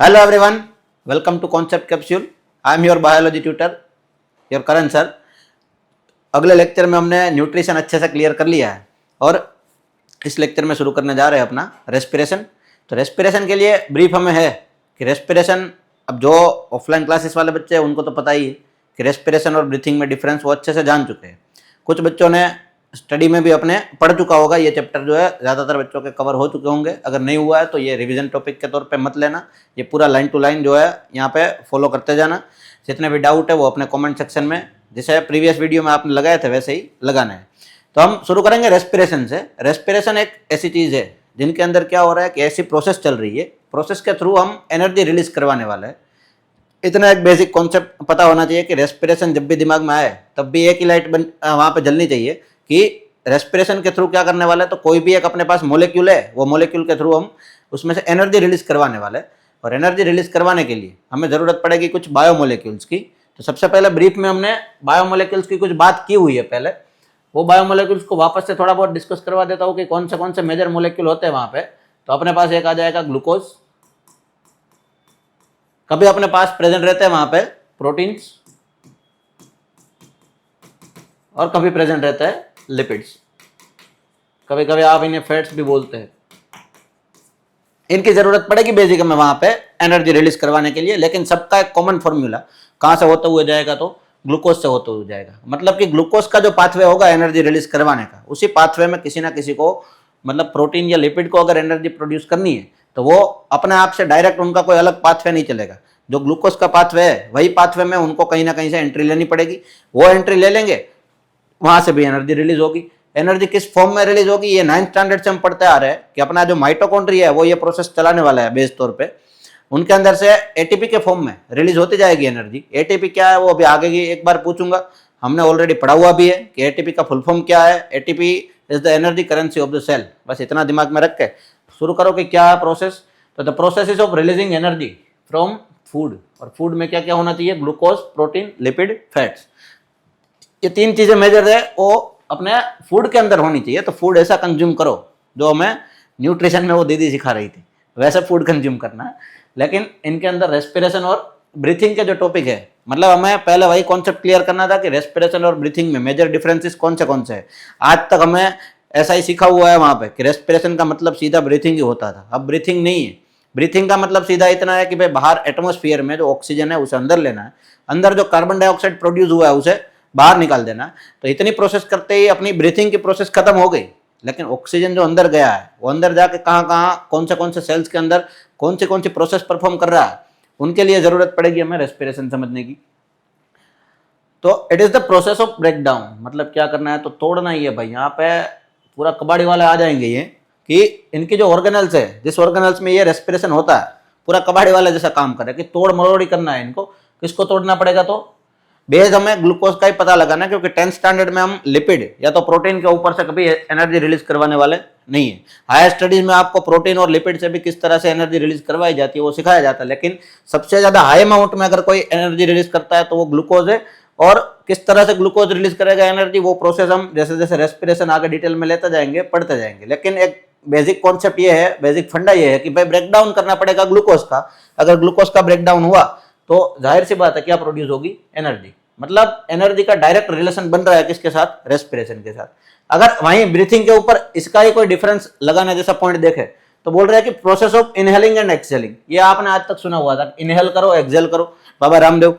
Hello everyone, welcome to Concept Capsule. I am your biology tutor, your Karan sir. अगले lecture में हमने nutrition अच्छे से clear कर लिया है और इस लेक्चर में शुरू करने जा रहे हैं अपना रेस्पिरेशन। तो रेस्पिरेशन के लिए ब्रीफ हमें है कि रेस्पिरेशन, अब जो ऑफलाइन क्लासेस वाले बच्चे हैं उनको तो पता ही है कि रेस्पिरेशन और ब्रीथिंग में डिफरेंस वो अच्छे से जान चुके हैं। कुछ बच्चों ने स्टडी में भी अपने पढ़ चुका होगा, ये चैप्टर जो है ज़्यादातर बच्चों के कवर हो चुके होंगे। अगर नहीं हुआ है तो ये रिवीजन टॉपिक के तौर पे मत लेना, ये पूरा लाइन टू लाइन जो है यहाँ पे फॉलो करते जाना। जितने भी डाउट है वो अपने कमेंट सेक्शन में, जैसे प्रीवियस वीडियो में आपने लगाए थे वैसे ही लगाना है। तो हम शुरू करेंगे रेस्पिरेशन से। रेस्पिरेशन एक ऐसी चीज़ है जिनके अंदर क्या हो रहा है कि ऐसी प्रोसेस चल रही है, प्रोसेस के थ्रू हम एनर्जी रिलीज करवाने वाले हैं। इतना एक बेसिक कॉन्सेप्ट पता होना चाहिए कि रेस्पिरेशन जब भी दिमाग में आए तब भी एक ही लाइट वहाँ पे जलनी चाहिए कि रेस्पिरेशन के थ्रू क्या करने वाला है। तो कोई भी एक अपने पास मोलेक्यूल है, वो मोलेक्यूल के थ्रू हम उसमें से एनर्जी रिलीज करवाने वाले हैं। और एनर्जी रिलीज करवाने के लिए हमें ज़रूरत पड़ेगी कुछ बायोमोलेक्यूल्स की। तो सबसे पहले ब्रीफ में हमने बायोमोलेक्यूल्स की कुछ बात की हुई है पहले, वो बायोमोलेक्यूल्स को वापस से थोड़ा बहुत डिस्कस करवा देता हूँ कि कौन से मेजर मोलेक्यूल होते हैं वहाँ पे। तो अपने पास एक आ जाएगा ग्लूकोज, कभी अपने पास प्रेजेंट रहते हैं वहाँ पे प्रोटीन्स, और कभी प्रेजेंट रहता है लिपिड्स, कभी कभी आप इन्हें फैट्स भी बोलते हैं। इनकी जरूरत पड़ेगी बेसिक में वहां पे एनर्जी रिलीज करवाने के लिए, लेकिन सबका एक कॉमन फॉर्मूला कहां से होता हुआ जाएगा, तो ग्लूकोज से होता हुआ जाएगा। मतलब कि ग्लूकोज का जो पाथवे होगा एनर्जी रिलीज करवाने का, उसी पाथवे में किसी ना किसी को, मतलब प्रोटीन या लिपिड को अगर एनर्जी प्रोड्यूस करनी है तो वो अपने आप से डायरेक्ट, उनका कोई अलग पाथवे नहीं चलेगा। जो ग्लूकोज का पाथवे है वही पाथवे में उनको कहीं ना कहीं से एंट्री लेनी पड़ेगी। वो एंट्री ले लेंगे, वहां से भी एनर्जी रिलीज होगी। एनर्जी किस फॉर्म में रिलीज होगी, ये 9th स्टैंडर्ड से हम पढ़ते आ रहे हैं कि अपना जो माइटोकॉन्ड्रिया है वो ये प्रोसेस चलाने वाला है बेस तौर पे। उनके अंदर से एटीपी के फॉर्म में रिलीज होती जाएगी एनर्जी। एटीपी क्या है वो अभी आगे की एक बार पूछूंगा, हमने ऑलरेडी पढ़ा हुआ भी है कि एटीपी का फुल फॉर्म क्या है। ATP is the energy currency of the cell. बस इतना दिमाग में रख के शुरू करो कि क्या है प्रोसेस। तो the process is of releasing energy from food. और फूड में क्या क्या होना चाहिए, ग्लूकोज, प्रोटीन, लिपिड, फैट्स। ये तीन चीजें मेजर है वो अपने फूड के अंदर होनी चाहिए। तो फूड ऐसा कंज्यूम करो जो हमें न्यूट्रिशन में वो दीदी सिखा रही थी, वैसे फूड कंज्यूम करना है। लेकिन इनके अंदर रेस्पिरेशन और ब्रीथिंग के जो टॉपिक है, मतलब हमें पहले वही कॉन्सेप्ट क्लियर करना था कि रेस्पिरेशन और ब्रीथिंग में मेजर डिफरेंसेस कौन से हैं। आज तक हमें ऐसा ही सीखा हुआ है वहां पे कि रेस्पिरेशन का मतलब सीधा ब्रीथिंग ही होता था। अब ब्रीथिंग नहीं है। ब्रीथिंग का मतलब सीधा इतना है कि भाई बाहर एटमोस्फियर में जो ऑक्सीजन है उसे अंदर लेना है, अंदर जो कार्बन डाइऑक्साइड प्रोड्यूस हुआ है उसे बाहर निकाल देना। तो इतनी प्रोसेस करते ही अपनी ब्रीथिंग की प्रोसेस खत्म हो गई। लेकिन ऑक्सीजन जो अंदर गया है वो अंदर जाके कहाँ कौन से सेल्स के अंदर कौन सी प्रोसेस परफॉर्म कर रहा है, उनके लिए जरूरत पड़ेगी हमें रेस्पिरेशन समझने की। तो it is the process of break down. मतलब क्या करना है, तो तोड़ना ही है भाई। यहाँ पे पूरा कबाड़ी वाले आ जाएंगे ये कि इनकी जो ऑर्गेनल्स है, जिस ऑर्गेनल्स में ये रेस्पिरेशन होता है, पूरा कबाड़ी वाले जैसा काम करे कि तोड़ मरोड़ी करना है इनको। किसको तोड़ना पड़ेगा, तो बेस हमें ग्लूकोज का ही पता लगाना, क्योंकि 10th स्टैंडर्ड में हम लिपिड या तो प्रोटीन के ऊपर से कभी एनर्जी रिलीज करवाने वाले नहीं है। हायर स्टडीज में आपको प्रोटीन और लिपिड से भी किस तरह से एनर्जी रिलीज करवाई जाती है वो सिखाया जाता है। लेकिन सबसे ज्यादा हाई अमाउंट में अगर कोई एनर्जी रिलीज करता है तो वो ग्लूकोज है। और किस तरह से ग्लूकोज रिलीज करेगा एनर्जी, वो प्रोसेस हम जैसे जैसे रेस्पिरेशन आगे डिटेल में लेते जाएंगे, पढ़ते जाएंगे। लेकिन एक बेसिक कॉन्सेप्ट ये है, बेसिक फंडा ये है कि भाई ब्रेक डाउन करना पड़ेगा ग्लूकोज का। अगर ग्लूकोज का ब्रेक डाउन हुआ तो जाहिर सी बात है क्या प्रोड्यूस होगी, एनर्जी। मतलब एनर्जी का डायरेक्ट रिलेशन बन रहा है किसके साथ, रेस्पिरेशन के साथ। अगर वहीं ब्रीथिंग के ऊपर इसका ही कोई डिफरेंस लगाने जैसा पॉइंट देखे तो बोल रहे हैं कि process of inhaling and exhaling. ये आपने आज तक सुना हुआ था, इनहेल करो एक्सहेल करो। बाबा रामदेव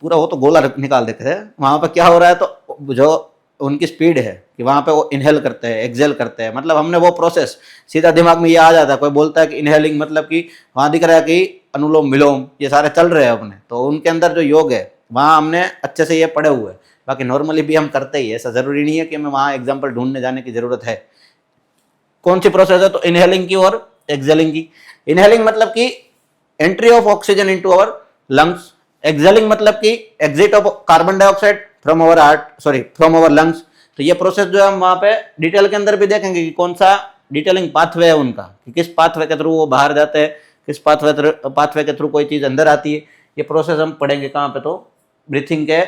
पूरा वो तो गोला निकाल देते थे। वहां पर क्या हो रहा है, तो जो उनकी स्पीड है कि वहां पे वो इनहेल करते हैं, एक्सहेल करते हैं। मतलब हमने वो प्रोसेस सीधा दिमाग में ये आ जाता है। कोई बोलता है कि इनहेलिंग मतलब कि वहां दिख रहा है कि अनुलोम विलोम ये सारे चल रहे हैं अपने, तो उनके अंदर जो योग है वहां हमने अच्छे से ये पढ़े हुए हैं। बाकी नॉर्मली भी हम करते ही, ऐसा जरूरी नहीं है कि हमें वहां एग्जाम्पल ढूंढने जाने की जरूरत है। कौन सी प्रोसेस है, तो इनहेलिंग की और एक्सहेलिंग की। इनहेलिंग मतलब कि entry of oxygen into our lungs. Exhaling मतलब कि exit of carbon dioxide from our lungs. तो ये प्रोसेस जो है हम वहां पे डिटेल के अंदर भी देखेंगे कि कौन सा डिटेलिंग पाथवे है उनका, कि किस पाथवे के थ्रू वो बाहर जाते हैं, किस पाथवे के थ्रू कोई चीज अंदर आती है। ये प्रोसेस हम पढ़ेंगे कहाँ पे, तो ब्रीथिंग के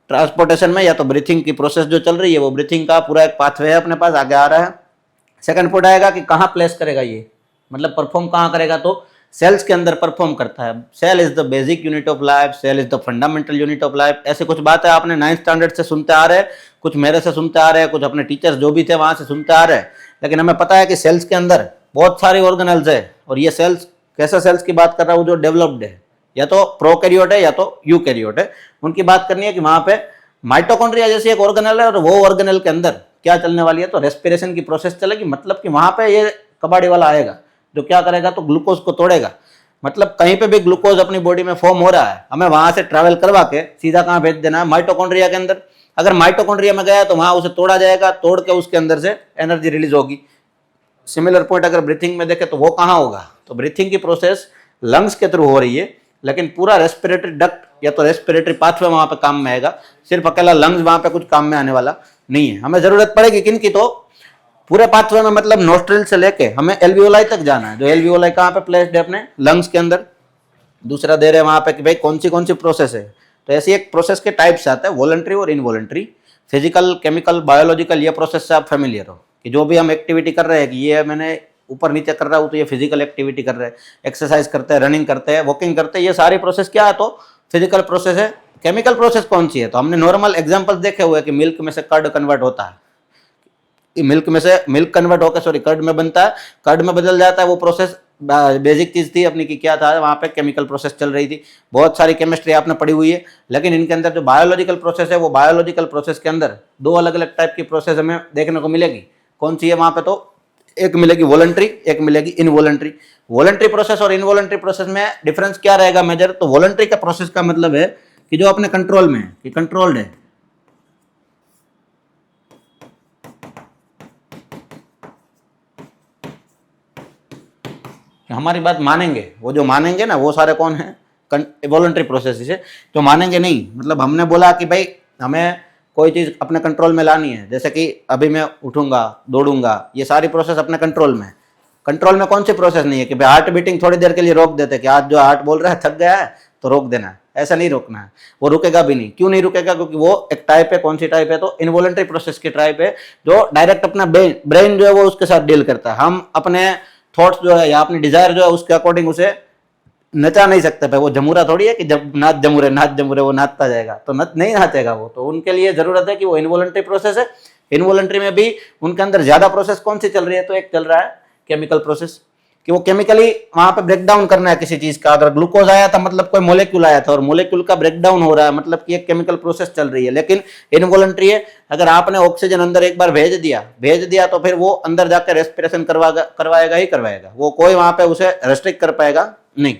ट्रांसपोर्टेशन में। या तो ब्रीथिंग की प्रोसेस जो चल रही है वो ब्रीथिंग का पूरा एक पाथवे है अपने पास आगे आ रहा है। सेकंड पॉइंट आएगा कि कहाँ प्लेस करेगा ये, मतलब परफॉर्म कहाँ करेगा, तो सेल्स के अंदर परफॉर्म करता है। Cell is the basic unit of life, cell is the fundamental unit of life. ऐसे कुछ बात है आपने 9th स्टैंडर्ड से सुनते आ रहे हैं, कुछ मेरे से सुनते आ रहे हैं, कुछ अपने टीचर्स जो भी थे वहां से सुनते आ रहे हैं, लेकिन हमें पता है कि सेल्स के अंदर बहुत सारी ऑर्गेनल्स है। और ये सेल्स, कैसा सेल्स की बात कर रहा हूँ, जो डेवलप्ड है, या तो प्रोकैरियोट है या तो यूकैरियोट है, उनकी बात करनी है कि वहां पे माइटोकॉन्ड्रिया जैसी एक ऑर्गेनल है और वो ऑर्गेनल के अंदर क्या चलने वाली है, तो रेस्पिरेशन की प्रोसेस चलेगी। मतलब कि वहां पे ये कबाड़ी वाला आएगा जो क्या करेगा, तो ग्लूकोज को तोड़ेगा। मतलब कहीं पे भी ग्लूकोज अपनी बॉडी में फॉर्म हो रहा है, हमें वहां से ट्रैवल करवा के सीधा कहां भेज देना है, माइटोकॉन्ड्रिया के अंदर। अगर माइटोकॉन्ड्रिया में गया तो वहां उसे तोड़ा जाएगा, तोड़ के उसके अंदर से एनर्जी रिलीज होगी। सिमिलर पॉइंट अगर ब्रीथिंग में देखें तो वो कहाँ होगा, तो ब्रीथिंग की प्रोसेस लंग्स के थ्रू हो रही है, लेकिन पूरा रेस्पिरेटरी डक्ट या तो रेस्पिरेटरी पाथवे वहां पे काम में आएगा। सिर्फ अकेला लंग्स वहां पे कुछ काम में आने वाला नहीं है। हमें जरूरत पड़ेगी किनकी, तो पूरे पाथवे में, मतलब नोस्ट्रिल से लेके हमें एल्वियोलाई तक जाना है। जो एल्वियोलाई कहाँ पे प्लेस्ड है, अपने लंग्स के अंदर। दूसरा दे रहे हैं वहां पे कि भाई कौन सी प्रोसेस है, तो ऐसी एक प्रोसेस के टाइप्स आते हैं, वॉलंटरी और इनवॉलंटरी, फिजिकल, केमिकल, बायोलॉजिकल। ये प्रोसेस से आप फेमिलियर हो कि जो भी हम एक्टिविटी कर रहे हैं कि ये मैंने ऊपर नीचे कर रहा हूँ तो ये फिजिकल एक्टिविटी कर रहे हैं, एक्सरसाइज करते हैं, रनिंग करते हैं, वॉकिंग करते हैं, ये सारी प्रोसेस क्या है, तो फिजिकल प्रोसेस है। केमिकल प्रोसेस कौन सी है, तो हमने नॉर्मल एग्जांपल्स देखे हुए कि मिल्क में से कर्ड कन्वर्ट होता है, मिल्क में से मिल्क कन्वर्ट होकर कर्ड में बनता है, कर्ड में बदल जाता है। वो प्रोसेस बेसिक चीज थी अपनी की, क्या था वहां पे केमिकल प्रोसेस चल रही थी। बहुत सारी केमिस्ट्री आपने पढ़ी हुई है, लेकिन इनके अंदर जो बायोलॉजिकल प्रोसेस है, वो बायोलॉजिकल प्रोसेस के अंदर दो अलग अलग टाइप की प्रोसेस हमें देखने को मिलेगी। कौन सी है वहां पे, तो एक मिलेगी वॉलंटरी, एक मिलेगी इनवॉलंटरी। वॉलंटरी प्रोसेस और इनवॉलंटरी प्रोसेस में डिफरेंस क्या रहेगा मेजर, तो वॉलंटरी का प्रोसेस का मतलब है कि जो अपने कंट्रोल में है, कि कंट्रोल्ड है, हमारी बात मानेंगे। वो जो मानेंगे ना, वो सारे कौन है, वॉलंटरी प्रोसेस है। जो मानेंगे नहीं, मतलब हमने बोला कि भाई हमें कोई चीज़ अपने कंट्रोल में लानी है, जैसे कि अभी मैं उठूंगा, दौड़ूंगा, ये सारी प्रोसेस अपने कंट्रोल में। कंट्रोल में कौन सी प्रोसेस नहीं है कि भाई हार्ट बीटिंग थोड़ी देर के लिए रोक देते कि आज जो हार्ट बोल रहा है थक गया है तो रोक देना है, ऐसा नहीं रोकना है। वो रुकेगा भी नहीं। क्यों नहीं रुकेगा, क्योंकि वो एक टाइप है। कौन सी टाइप है, तो इनवॉलंटरी प्रोसेस की टाइप है, जो डायरेक्ट अपना ब्रेन जो है वो उसके साथ डील करता है। हम अपने थॉट्स जो है या अपनी डिजायर जो है उसके अकॉर्डिंग उसे नचा नहीं सकते। भाई वो जमूरा थोड़ी है कि जब नाच जमूरे वो नाचता जाएगा, तो नहीं नाचेगा वो। तो उनके लिए जरूरत है कि वो इनवॉलंटरी प्रोसेस है। इनवॉलंटरी में भी उनके अंदर ज्यादा प्रोसेस कौन सी चल रही है, तो एक चल रहा है केमिकल प्रोसेस, कि वो केमिकली वहां पे ब्रेक डाउन करना है किसी चीज का। अगर ग्लूकोज आया था मतलब कोई मोलेक्यूल आया था और मोलेक्यूल का ब्रेक डाउन हो रहा है, मतलब कि एक केमिकल प्रोसेस चल रही है। लेकिन इनवॉलंटरी है, अगर आपने ऑक्सीजन अंदर एक बार भेज दिया तो फिर वो अंदर जाकर रेस्पिरेशन करवाएगा ही करवाएगा। वो कोई वहां पे उसे रेस्ट्रिक्ट कर पाएगा नहीं।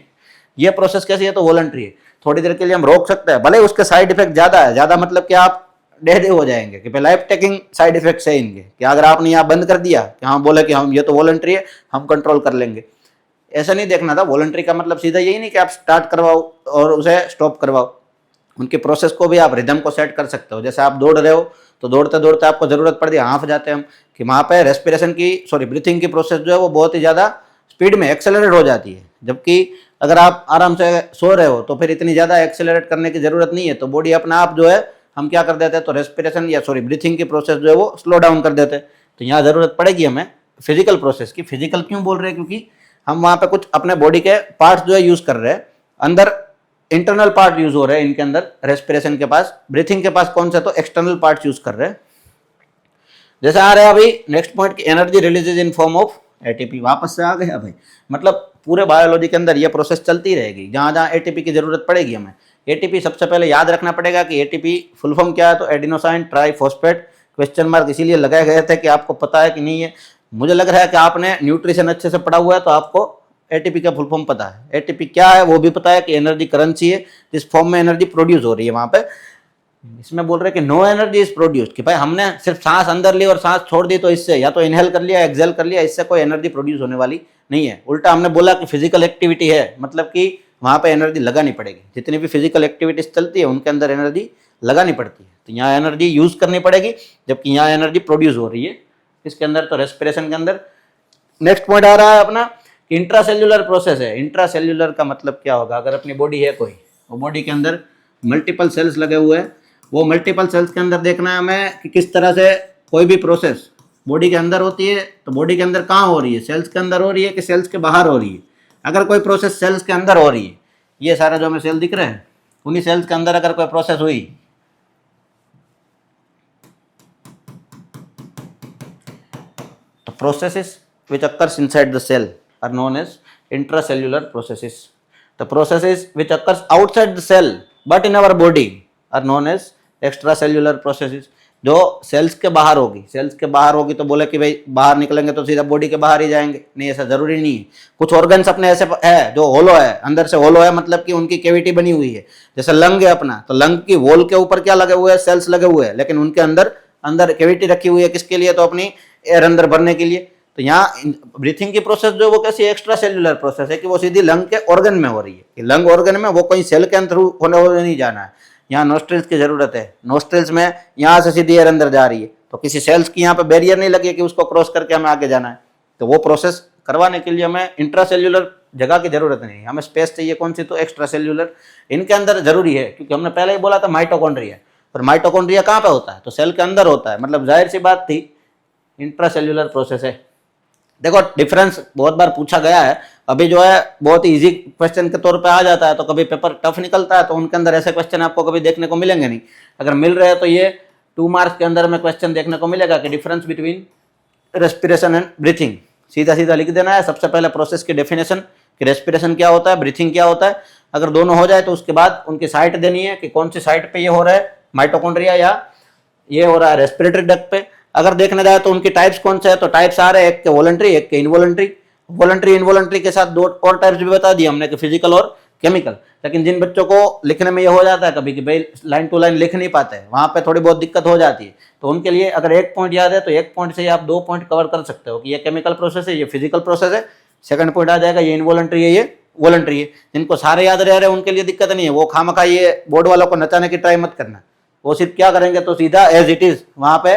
ये प्रोसेस कैसी है, तो वॉलंटरी है। थोड़ी देर के लिए हम रोक सकते हैं, भले उसके साइड इफेक्ट ज्यादा है, ज्यादा मतलब कि आप डेड हो जाएंगे, कि लाइफ टेकिंग साइड इफेक्ट्स है इनके, कि अगर आपने यहाँ बंद कर दिया कि हाँ बोले कि हम ये तो वॉलंटरी है, हम कंट्रोल कर लेंगे, ऐसा नहीं देखना था। वॉलंटरी का मतलब सीधा यही नहीं कि आप स्टार्ट करवाओ और उसे स्टॉप करवाओ। उनके प्रोसेस को भी आप रिदम को सेट कर सकते हो। जैसे आप दौड़ रहे हो तो दौड़ते दौड़ते आपको जरूरत पड़ रही है, हांफ जाते हैं हम, कि वहां पे रेस्पिरेशन की ब्रीथिंग की प्रोसेस जो है वो बहुत ही ज्यादा स्पीड में एक्सेलरेट हो जाती है। जबकि अगर आप आराम से सो रहे हो तो फिर इतनी ज्यादा एक्सेलरेट करने की जरूरत नहीं है। तो बॉडी अपना आप जो है हम क्या कर देते हैं, तो रेस्पिरेशन या ब्रीथिंग की प्रोसेस जो है वो स्लो डाउन कर देते हैं। तो यहाँ जरूरत पड़ेगी हमें फिजिकल प्रोसेस की। फिजिकल क्यों बोल रहे हैं, क्योंकि हम वहां पे कुछ अपने बॉडी के पार्ट्स जो है यूज कर रहे हैं। अंदर इंटरनल पार्ट यूज हो रहे हैं इनके अंदर, रेस्पिरेशन के पास। ब्रीथिंग के पास कौन सा, तो एक्सटर्नल पार्ट यूज कर रहे हैं। जैसे आ रहे हैं अभी next point, energy releases in form of ATP. वापस से आ गया भाई, मतलब पूरे बायोलॉजी के अंदर ये प्रोसेस चलती रहेगी। जहां जहां एटीपी की जरूरत पड़ेगी हमें। एटीपी सबसे पहले याद रखना पड़ेगा कि एटीपी फुल फॉर्म क्या है, तो एडिनोसाइन ट्राइफॉस्फेट। क्वेश्चन मार्क इसीलिए लगाए गए थे कि आपको पता है कि नहीं है। मुझे लग रहा है कि आपने न्यूट्रिशन अच्छे से पढ़ा हुआ है, तो आपको एटीपी का फुल फॉर्म पता है। एटीपी क्या है वो भी पता है, कि एनर्जी करेंसी है, जिस फॉर्म में एनर्जी प्रोड्यूस हो रही है वहां पे। इसमें बोल रहे हैं कि नो एनर्जी इज प्रोड्यूस्ड, कि भाई हमने सिर्फ सांस अंदर ली और सांस छोड़ दी तो इससे या तो इनहेल कर लिया, एक्सेल कर लिया, इससे कोई एनर्जी प्रोड्यूस होने वाली नहीं है। उल्टा हमने बोला कि फिजिकल एक्टिविटी है, मतलब कि वहां पे एनर्जी लगानी पड़ेगी। जितनी भी फिजिकल एक्टिविटीज चलती है उनके अंदर एनर्जी लगानी पड़ती है। तो यहाँ एनर्जी यूज करनी पड़ेगी, जबकि यहाँ एनर्जी प्रोड्यूस हो रही है इसके अंदर, तो रेस्पिरेशन के अंदर। नेक्स्ट पॉइंट आ रहा है अपना, इंट्रासेल्युलर प्रोसेस है। इंट्रासेल्युलर का मतलब क्या होगा, अगर अपनी बॉडी है कोई, वो बॉडी के अंदर मल्टीपल सेल्स लगे हुए हैं। वो मल्टीपल सेल्स के अंदर देखना है हमें कि किस तरह से कोई भी प्रोसेस बॉडी के अंदर होती है, तो बॉडी के अंदर कहाँ हो रही है, सेल्स के अंदर हो रही है कि सेल्स के बाहर हो रही है। अगर कोई प्रोसेस सेल्स के अंदर हो रही है, ये सारा जो हमें सेल दिख रहे हैं, उन्हीं सेल्स के अंदर अगर कोई प्रोसेस हुई, तो processes which occurs inside the cell are known as intracellular processes. The processes which occurs outside the cell but in our body are known as extracellular processes. जो सेल्स के बाहर होगी, सेल्स के बाहर होगी तो बोले कि भाई बाहर निकलेंगे तो सीधा बॉडी के बाहर ही जाएंगे, नहीं, ऐसा जरूरी नहीं है। कुछ ऑर्गन्स अपने ऐसे है जो होलो है, अंदर से होलो है, मतलब कि उनकी कैविटी बनी हुई है। जैसे लंग है अपना, तो लंग की वॉल के ऊपर क्या लगे हुए हैं, सेल्स लगे हुए हैं, लेकिन उनके अंदर अंदर कैविटी रखी हुई है, किसके लिए, तो अपनी एयर अंदर भरने के लिए। तो यहाँ ब्रीथिंग की प्रोसेस जो वो कैसी एक्स्ट्रा सेल्यूलर प्रोसेस है कि वो सीधी लंग के ऑर्गन में हो रही है, कि लंग ऑर्गन में, वो कोई सेल के थ्रू होने नहीं जाना है। यहाँ नोस्ट्रिल्स की जरूरत है, नोस्ट्रिल्स में यहाँ से सीधी एयर अंदर जा रही है, तो किसी सेल्स की यहाँ पे बैरियर नहीं लगी कि उसको क्रॉस करके हमें आगे जाना है। तो वो प्रोसेस करवाने के लिए हमें इंट्रासेल्यूलर जगह की जरूरत नहीं है, हमें स्पेस चाहिए, कौन सी, तो एक्स्ट्रा सेल्यूलर। इनके अंदर जरूरी है, क्योंकि हमने पहले ही बोला था माइटोकॉन्ड्रिया, और माइटोकॉन्ड्रिया कहाँ पे होता है, तो सेल के अंदर होता है, मतलब जाहिर सी बात थी इंट्रासेल्यूलर प्रोसेस है। देखो डिफरेंस बहुत बार पूछा गया है, अभी जो है बहुत इजी क्वेश्चन के तौर पे आ जाता है, तो कभी पेपर टफ निकलता है, तो उनके अंदर ऐसे क्वेश्चन आपको कभी देखने को मिलेंगे नहीं। अगर मिल रहे हैं तो ये 2 मार्क्स के अंदर में क्वेश्चन देखने को मिलेगा कि difference between respiration and breathing. सीधा सीधा लिख देना है सबसे पहले प्रोसेस की डेफिनेशन, कि रेस्पिरेशन क्या होता है, ब्रीथिंग क्या होता है। अगर दोनों हो जाए तो उसके बाद उनकी साइट देनी है कि कौन सी साइट पे ये हो रहा है, माइटोकॉन्ड्रिया या ये हो रहा है रेस्पिरेटरी डक्ट पे। अगर देखने जाए तो उनकी टाइप्स कौन से है, तो टाइप्स आ रहे हैं एक के वॉलंटरी, एक के इनवॉलंटरी। वॉलंटरी इनवॉलंटरी के साथ 2 और टाइप्स भी बता दिए हमने कि फिजिकल और केमिकल। लेकिन जिन बच्चों को लिखने में ये हो जाता है कभी कि भाई लाइन टू लाइन लिख नहीं पाते हैं, वहां पे थोड़ी बहुत दिक्कत हो जाती है, तो उनके लिए अगर एक पॉइंट याद है तो एक पॉइंट से ही आप 2 पॉइंट कवर कर सकते हो कि ये केमिकल प्रोसेस है, ये फिजिकल प्रोसेस है। सेकंड पॉइंट आ जाएगा ये इनवॉलंटरी है, ये वॉलंटरी है। जिनको सारे याद रह रहे हैं उनके लिए दिक्कत नहीं है, वो खामखा ये बोर्ड वालों को नचाने की ट्राई मत करना। वो सिर्फ क्या करेंगे, तो सीधा एज इट इज वहां पे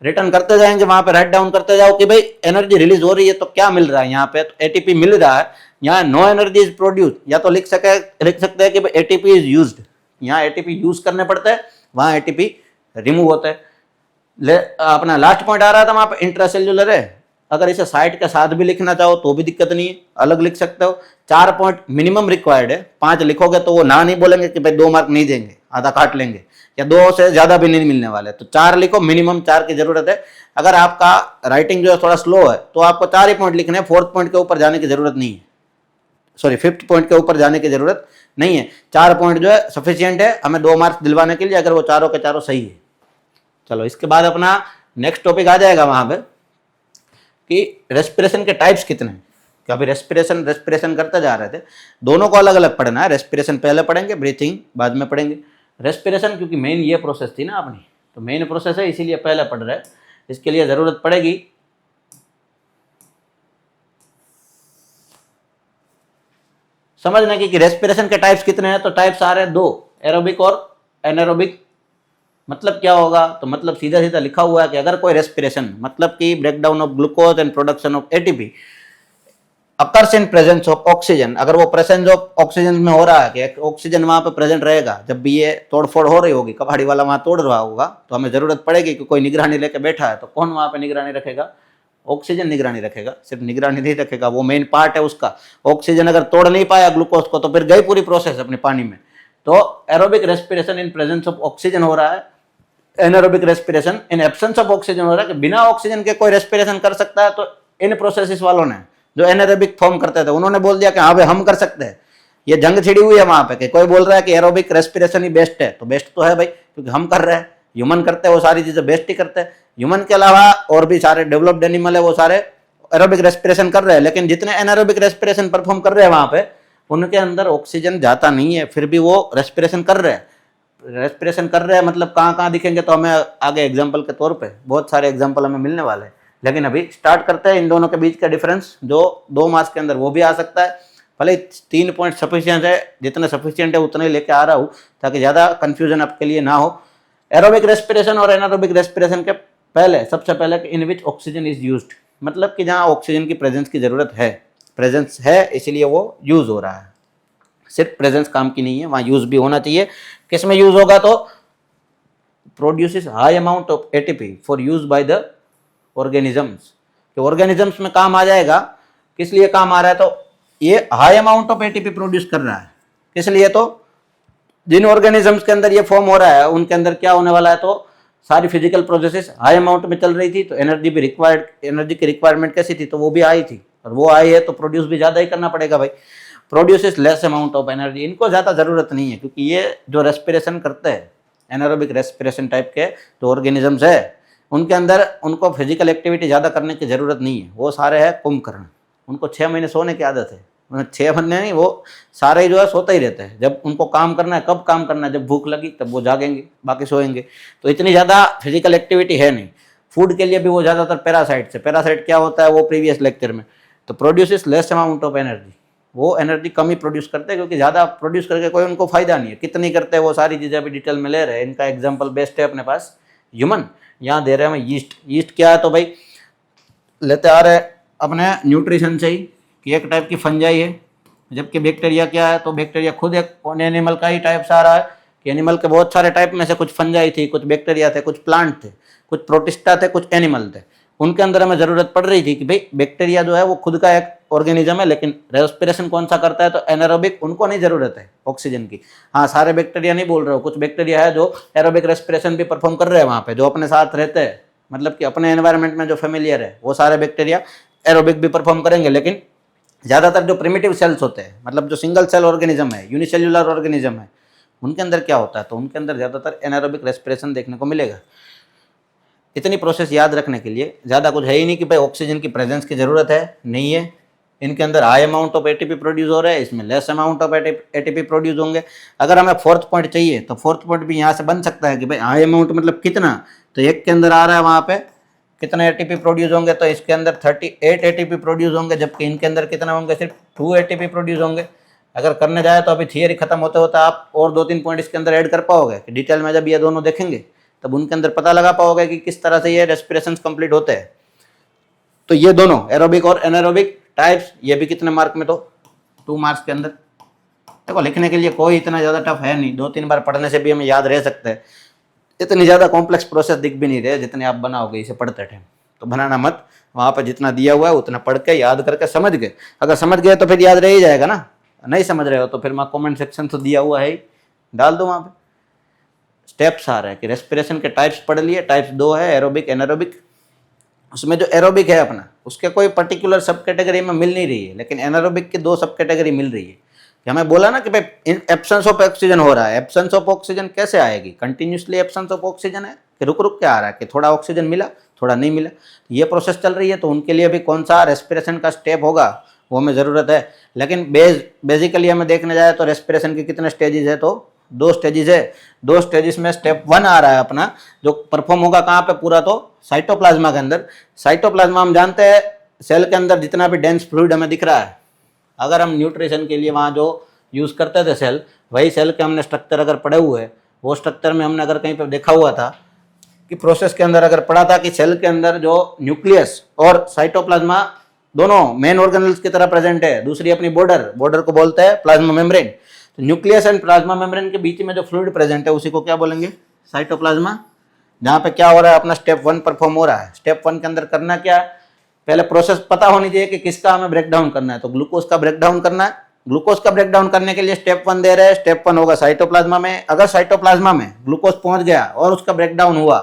रिटर्न करते जाएंगे, वहां पे राइट डाउन करते जाओ कि भाई एनर्जी रिलीज हो रही है तो क्या मिल रहा है यहाँ पे, तो एटीपी मिल रहा है। यहाँ नो एनर्जी इज प्रोड्यूस, या तो लिख सकते हैं कि भाई एटीपी इज यूज्ड, यहाँ एटीपी यूज करने पड़ते हैं, वहां एटीपी रिमूव होता है। अपना लास्ट पॉइंट आ रहा था वहां पे इंट्रासेल्यूलर है, अगर इसे साइट के साथ भी लिखना चाहो तो भी दिक्कत नहीं है, अलग लिख सकते हो। 4 पॉइंट मिनिमम रिक्वायर्ड है, 5 लिखोगे तो वो ना नहीं बोलेंगे कि भाई 2 मार्क नहीं देंगे, आधा काट लेंगे, या 2 से ज्यादा भी नहीं मिलने वाले, तो 4 लिखो, मिनिमम 4 की जरूरत है। अगर आपका राइटिंग जो है थोड़ा स्लो है तो आपको 4 ही पॉइंट लिखने हैं, 4th पॉइंट के ऊपर जाने की जरूरत नहीं है, सॉरी 5th पॉइंट के ऊपर जाने की जरूरत नहीं है। 4 पॉइंट जो है सफिशियंट है हमें 2 मार्क्स दिलवाने के लिए, अगर वो चारों के चारों सही है। चलो इसके बाद अपना नेक्स्ट टॉपिक आ जाएगा वहां पे कि रेस्पिरेशन के टाइप्स कितने हैं। कि अभी रेस्पिरेशन करते जा रहे थे, दोनों को अलग अलग पढ़ना है, रेस्पिरेशन पहले पढ़ेंगे, ब्रीथिंग बाद में पढ़ेंगे। रेस्पिरेशन क्योंकि मेन ये प्रोसेस थी ना अपनी, तो मेन प्रोसेस है इसीलिए पहले पढ़ रहे हैं, इसके लिए जरूरत पड़ेगी समझने की कि रेस्पिरेशन के टाइप्स कितने हैं। तो टाइप्स आ रहे हैं 2, एरोबिक और एनारोबिक। मतलब क्या होगा, तो मतलब सीधा सीधा लिखा हुआ है कि अगर कोई रेस्पिरेशन मतलब कि breakdown of glucose and production of ATP occurs in presence of oxygen, अगर वो प्रेजेंस ऑफ ऑक्सीजन में हो रहा है कि ऑक्सीजन वहां पे प्रेजेंट रहेगा, जब भी ये तोड़फोड़ हो रही होगी, कबाड़ी वाला वहां तोड़ रहा होगा, तो हमें जरूरत पड़ेगी कि कोई निगरानी लेके बैठा है, तो कौन वहां पे निगरानी रखेगा, ऑक्सीजन निगरानी रखेगा। सिर्फ निगरानी नहीं रखेगा, वो मेन पार्ट है उसका। ऑक्सीजन अगर तोड़ नहीं पाया ग्लूकोज को तो फिर गई पूरी प्रोसेस अपने पानी में। तो aerobic respiration in presence of oxygen हो रहा है, anaerobic respiration in absence of oxygen हो रहा है कि बिना ऑक्सीजन के कोई रेस्पिरेशन कर सकता है। तो इन प्रोसेसेस वालों ने जो एनारोबिक फॉर्म करते थे उन्होंने बोल दिया कि हाँ भाई हम कर सकते हैं। ये जंग छिड़ी हुई है वहां पे कि कोई बोल रहा है कि एरोबिक रेस्पिरेशन ही बेस्ट है, तो बेस्ट तो है भाई क्योंकि हम कर रहे हैं, ह्यूमन करते हैं वो सारी चीजें बेस्ट ही करते हैं। ह्यूमन के अलावा और भी सारे डेवलप्ड एनिमल है वो सारे एरोबिक रेस्पिरेशन कर रहे हैं, लेकिन जितने एनारोबिक रेस्पिरेशन परफॉर्म कर रहे हैं वहां पे उनके अंदर ऑक्सीजन जाता नहीं है, फिर भी वो रेस्पिरेशन कर रहे हैं। रेस्पिरेशन कर रहे हैं मतलब कहाँ कहाँ दिखेंगे तो हमें आगे एग्जाम्पल के तौर पे बहुत सारे एग्जाम्पल हमें मिलने वाले हैं। लेकिन अभी स्टार्ट करते हैं इन दोनों के बीच का डिफरेंस, जो 2 मार्क्स के अंदर वो भी आ सकता है। भले 3 पॉइंट सफिशियंट है, जितने सफिशियंट है उतने ही लेके आ रहा हूँ ताकि ज़्यादा कन्फ्यूजन आपके लिए ना हो। एरोबिक रेस्पिरेशन और एनारोबिक रेस्पिरेशन के पहले सबसे पहले इन विच ऑक्सीजन इज यूज्ड, मतलब कि जहाँ ऑक्सीजन की प्रेजेंस की जरूरत है, प्रेजेंस है इसीलिए वो यूज हो रहा है। सिर्फ प्रेजेंस काम की नहीं है, वहाँ यूज भी होना चाहिए। किस में यूज होगा, तो produces high amount of ATP for use by the organisms. तो ऑर्गेनिजम्स में काम आ जाएगा, किस लिए काम आ रहा है, तो ये high amount of ATP produce कर रहा है। किस लिए? तो जिन ऑर्गेनिजम्स के अंदर ये फॉर्म हो रहा है उनके अंदर क्या होने वाला है, तो सारी फिजिकल प्रोसेसेस हाई अमाउंट में चल रही थी, तो एनर्जी भी रिक्वायर्ड, एनर्जी की रिक्वायरमेंट कैसी थी, तो वो भी आई थी, और वो आई है तो प्रोड्यूस भी ज़्यादा ही करना पड़ेगा भाई। Produces less amount of energy, इनको ज़्यादा ज़रूरत नहीं है, क्योंकि ये जो रेस्पिरेशन करते हैं एनारोबिक रेस्पिरेशन टाइप के जो ऑर्गेनिजम्स है उनके अंदर उनको फिजिकल एक्टिविटी ज़्यादा करने की ज़रूरत नहीं है। वो सारे हैं कुंभकर्ण, उनको 6 महीने सोने की आदत है। 6 महीने नहीं, वो सारे जो है सोते ही रहते हैं। जब उनको काम करना है, कब काम करना है, जब भूख लगी तब वो जागेंगे, बाकी सोएंगे। तो इतनी ज़्यादा फिजिकल एक्टिविटी है नहीं। फूड के लिए भी वो ज़्यादातर पैरासाइट से, पैरासाइट क्या होता है वो प्रीवियस लेक्चर में, तो produces less amount of energy, वो एनर्जी कम ही प्रोड्यूस करते हैं, क्योंकि ज़्यादा प्रोड्यूस करके कोई उनको फायदा नहीं है। कितनी करते हैं वो सारी चीज़ें अभी डिटेल में ले रहे हैं। इनका एग्जाम्पल बेस्ट है अपने पास ह्यूमन, यहाँ दे रहे हैं हमें यीस्ट। यीस्ट क्या है, तो भाई लेते आ रहे अपने न्यूट्रिशन से ही कि एक टाइप की फंजाई है, जबकि बैक्टीरिया क्या है, तो बैक्टीरिया खुद एक एनिमल का ही टाइप से आ रहा है कि एनिमल के बहुत सारे टाइप में से कुछ फंजाई थी, कुछ बैक्टीरिया थे, कुछ प्लांट थे, कुछ प्रोटिस्टा थे, कुछ एनिमल थे। उनके अंदर हमें ज़रूरत पड़ रही थी कि भाई बैक्टीरिया जो है वो खुद का एक ऑर्गेनिज्म है, लेकिन रेस्पिरेशन कौन सा करता है, तो एनारोबिक, उनको नहीं ज़रूरत है ऑक्सीजन की। हाँ, सारे बैक्टीरिया नहीं बोल रहे हो, कुछ बैक्टीरिया है जो एरोबिक रेस्पिरेशन भी परफॉर्म कर रहे हैं वहाँ पे, जो अपने साथ रहते हैं, मतलब कि अपने एनवायरनमेंट में जो फेमिलियर है, वो सारे बैक्टीरिया एरोबिक भी परफॉर्म करेंगे। लेकिन ज़्यादातर जो प्रिमिटिव सेल्स होते हैं, मतलब जो सिंगल सेल ऑर्गेनिज्म है, यूनिसेल्युलर ऑर्गेनिज्म है, उनके अंदर क्या होता है, तो उनके अंदर ज़्यादातर एनारोबिक रेस्पिरेशन देखने को मिलेगा। इतनी प्रोसेस याद रखने के लिए ज़्यादा कुछ है ही नहीं कि भाई ऑक्सीजन की प्रेजेंस की ज़रूरत है, नहीं है। इनके अंदर high amount of ATP produce हो रहा है, इसमें less amount of ATP produce होंगे। अगर हमें फोर्थ पॉइंट चाहिए तो फोर्थ पॉइंट भी यहाँ से बन सकता है कि भाई हाई अमाउंट मतलब कितना, तो एक के अंदर आ रहा है वहाँ पे कितने एटीपी प्रोड्यूस होंगे, तो इसके अंदर 38 एटीपी प्रोड्यूस होंगे, जबकि इनके अंदर कितने होंगे, सिर्फ 2 एटीपी प्रोड्यूस होंगे। अगर करने जाए तो अभी थियरी खत्म होते होता आप और 2-3 पॉइंट इसके अंदर ऐड कर पाओगे कि डिटेल में जब ये दोनों देखेंगे तब उनके अंदर पता लगा पाओगे कि किस तरह से ये रेस्पिरेशन कंप्लीट होते हैं। तो ये दोनों एरोबिक और एनारोबिक टाइप्स, ये भी कितने मार्क में, तो 2 मार्क्स के अंदर। देखो लिखने के लिए कोई इतना ज़्यादा टफ है नहीं, 2-3 बार पढ़ने से भी हमें याद रह सकते हैं। इतनी ज़्यादा कॉम्प्लेक्स प्रोसेस दिख भी नहीं रहे जितने आप बनाओगे इसे पढ़ते टाइम, तो बनाना मत। वहाँ पर जितना दिया हुआ है उतना पढ़ के याद करके समझ गए, अगर समझ गए तो फिर याद रह ही जाएगा ना। नहीं समझ रहे हो तो फिर मैं कमेंट सेक्शन तो दिया हुआ है ही, डाल दो वहाँ पे। स्टेप्स आ रहे हैं कि रेस्पिरेशन के टाइप्स पढ़ लिए, टाइप्स 2 है, एरोबिक एनारोबिक। उसमें जो एरोबिक है अपना, उसके कोई पर्टिकुलर सब कैटेगरी में मिल नहीं रही है, लेकिन एनारोबिक की 2 सब कैटेगरी मिल रही है। कि हमें बोला ना कि भाई एब्सेंस ऑफ ऑक्सीजन हो रहा है, एब्सेंस ऑफ ऑक्सीजन कैसे आएगी, कंटिन्यूसली एब्सेंस ऑफ ऑक्सीजन है कि रुक रुक के आ रहा है, कि थोड़ा ऑक्सीजन मिला थोड़ा नहीं मिला, ये प्रोसेस चल रही है। तो उनके लिए भी कौन सा रेस्पिरेशन का स्टेप होगा वो हमें ज़रूरत है। लेकिन बेसिकली हमें देखने जाए तो रेस्पिरेशन के कितने स्टेजेस है, तो 2 स्टेजेस है। 2 स्टेजेस में स्टेप 1 आ रहा है अपना, जो परफॉर्म होगा कहाँ पे पूरा, तो साइटोप्लाज्मा के अंदर। साइटोप्लाज्मा हम जानते हैं सेल के अंदर जितना भी डेंस फ्लूइड हमें दिख रहा है, अगर हम न्यूट्रिशन के लिए वहाँ जो यूज़ करते थे सेल, वही सेल के हमने स्ट्रक्चर अगर पढ़े हुए, वो स्ट्रक्चर में हमने अगर कहीं पर देखा हुआ था कि प्रोसेस के अंदर अगर पढ़ा था कि सेल के अंदर जो न्यूक्लियस और साइटोप्लाज्मा दोनों मेन ऑर्गेनल्स की तरह प्रेजेंट है, दूसरी अपनी बॉर्डर को बोलते हैं प्लाज्मा मेम्ब्रेन। तो न्यूक्लियस एंड प्लाज्मा मेम्ब्रेन के बीच में जो फ्लूइड प्रेजेंट है उसी को क्या बोलेंगे, साइटोप्लाज्मा। जहाँ पे क्या हो रहा है, अपना स्टेप 1 परफॉर्म हो रहा है। स्टेप 1 के अंदर करना क्या है, पहले प्रोसेस पता होनी चाहिए कि किसका हमें ब्रेक डाउन करना है, तो ग्लूकोज का ब्रेक डाउन करना है। ग्लूकोज का ब्रेक डाउन करने के लिए स्टेप 1 दे रहे हैं, स्टेप 1 होगा साइटोप्लाज्मा में। अगर साइटोप्लाज्मा में ग्लूकोज पहुंच गया और उसका ब्रेक डाउन हुआ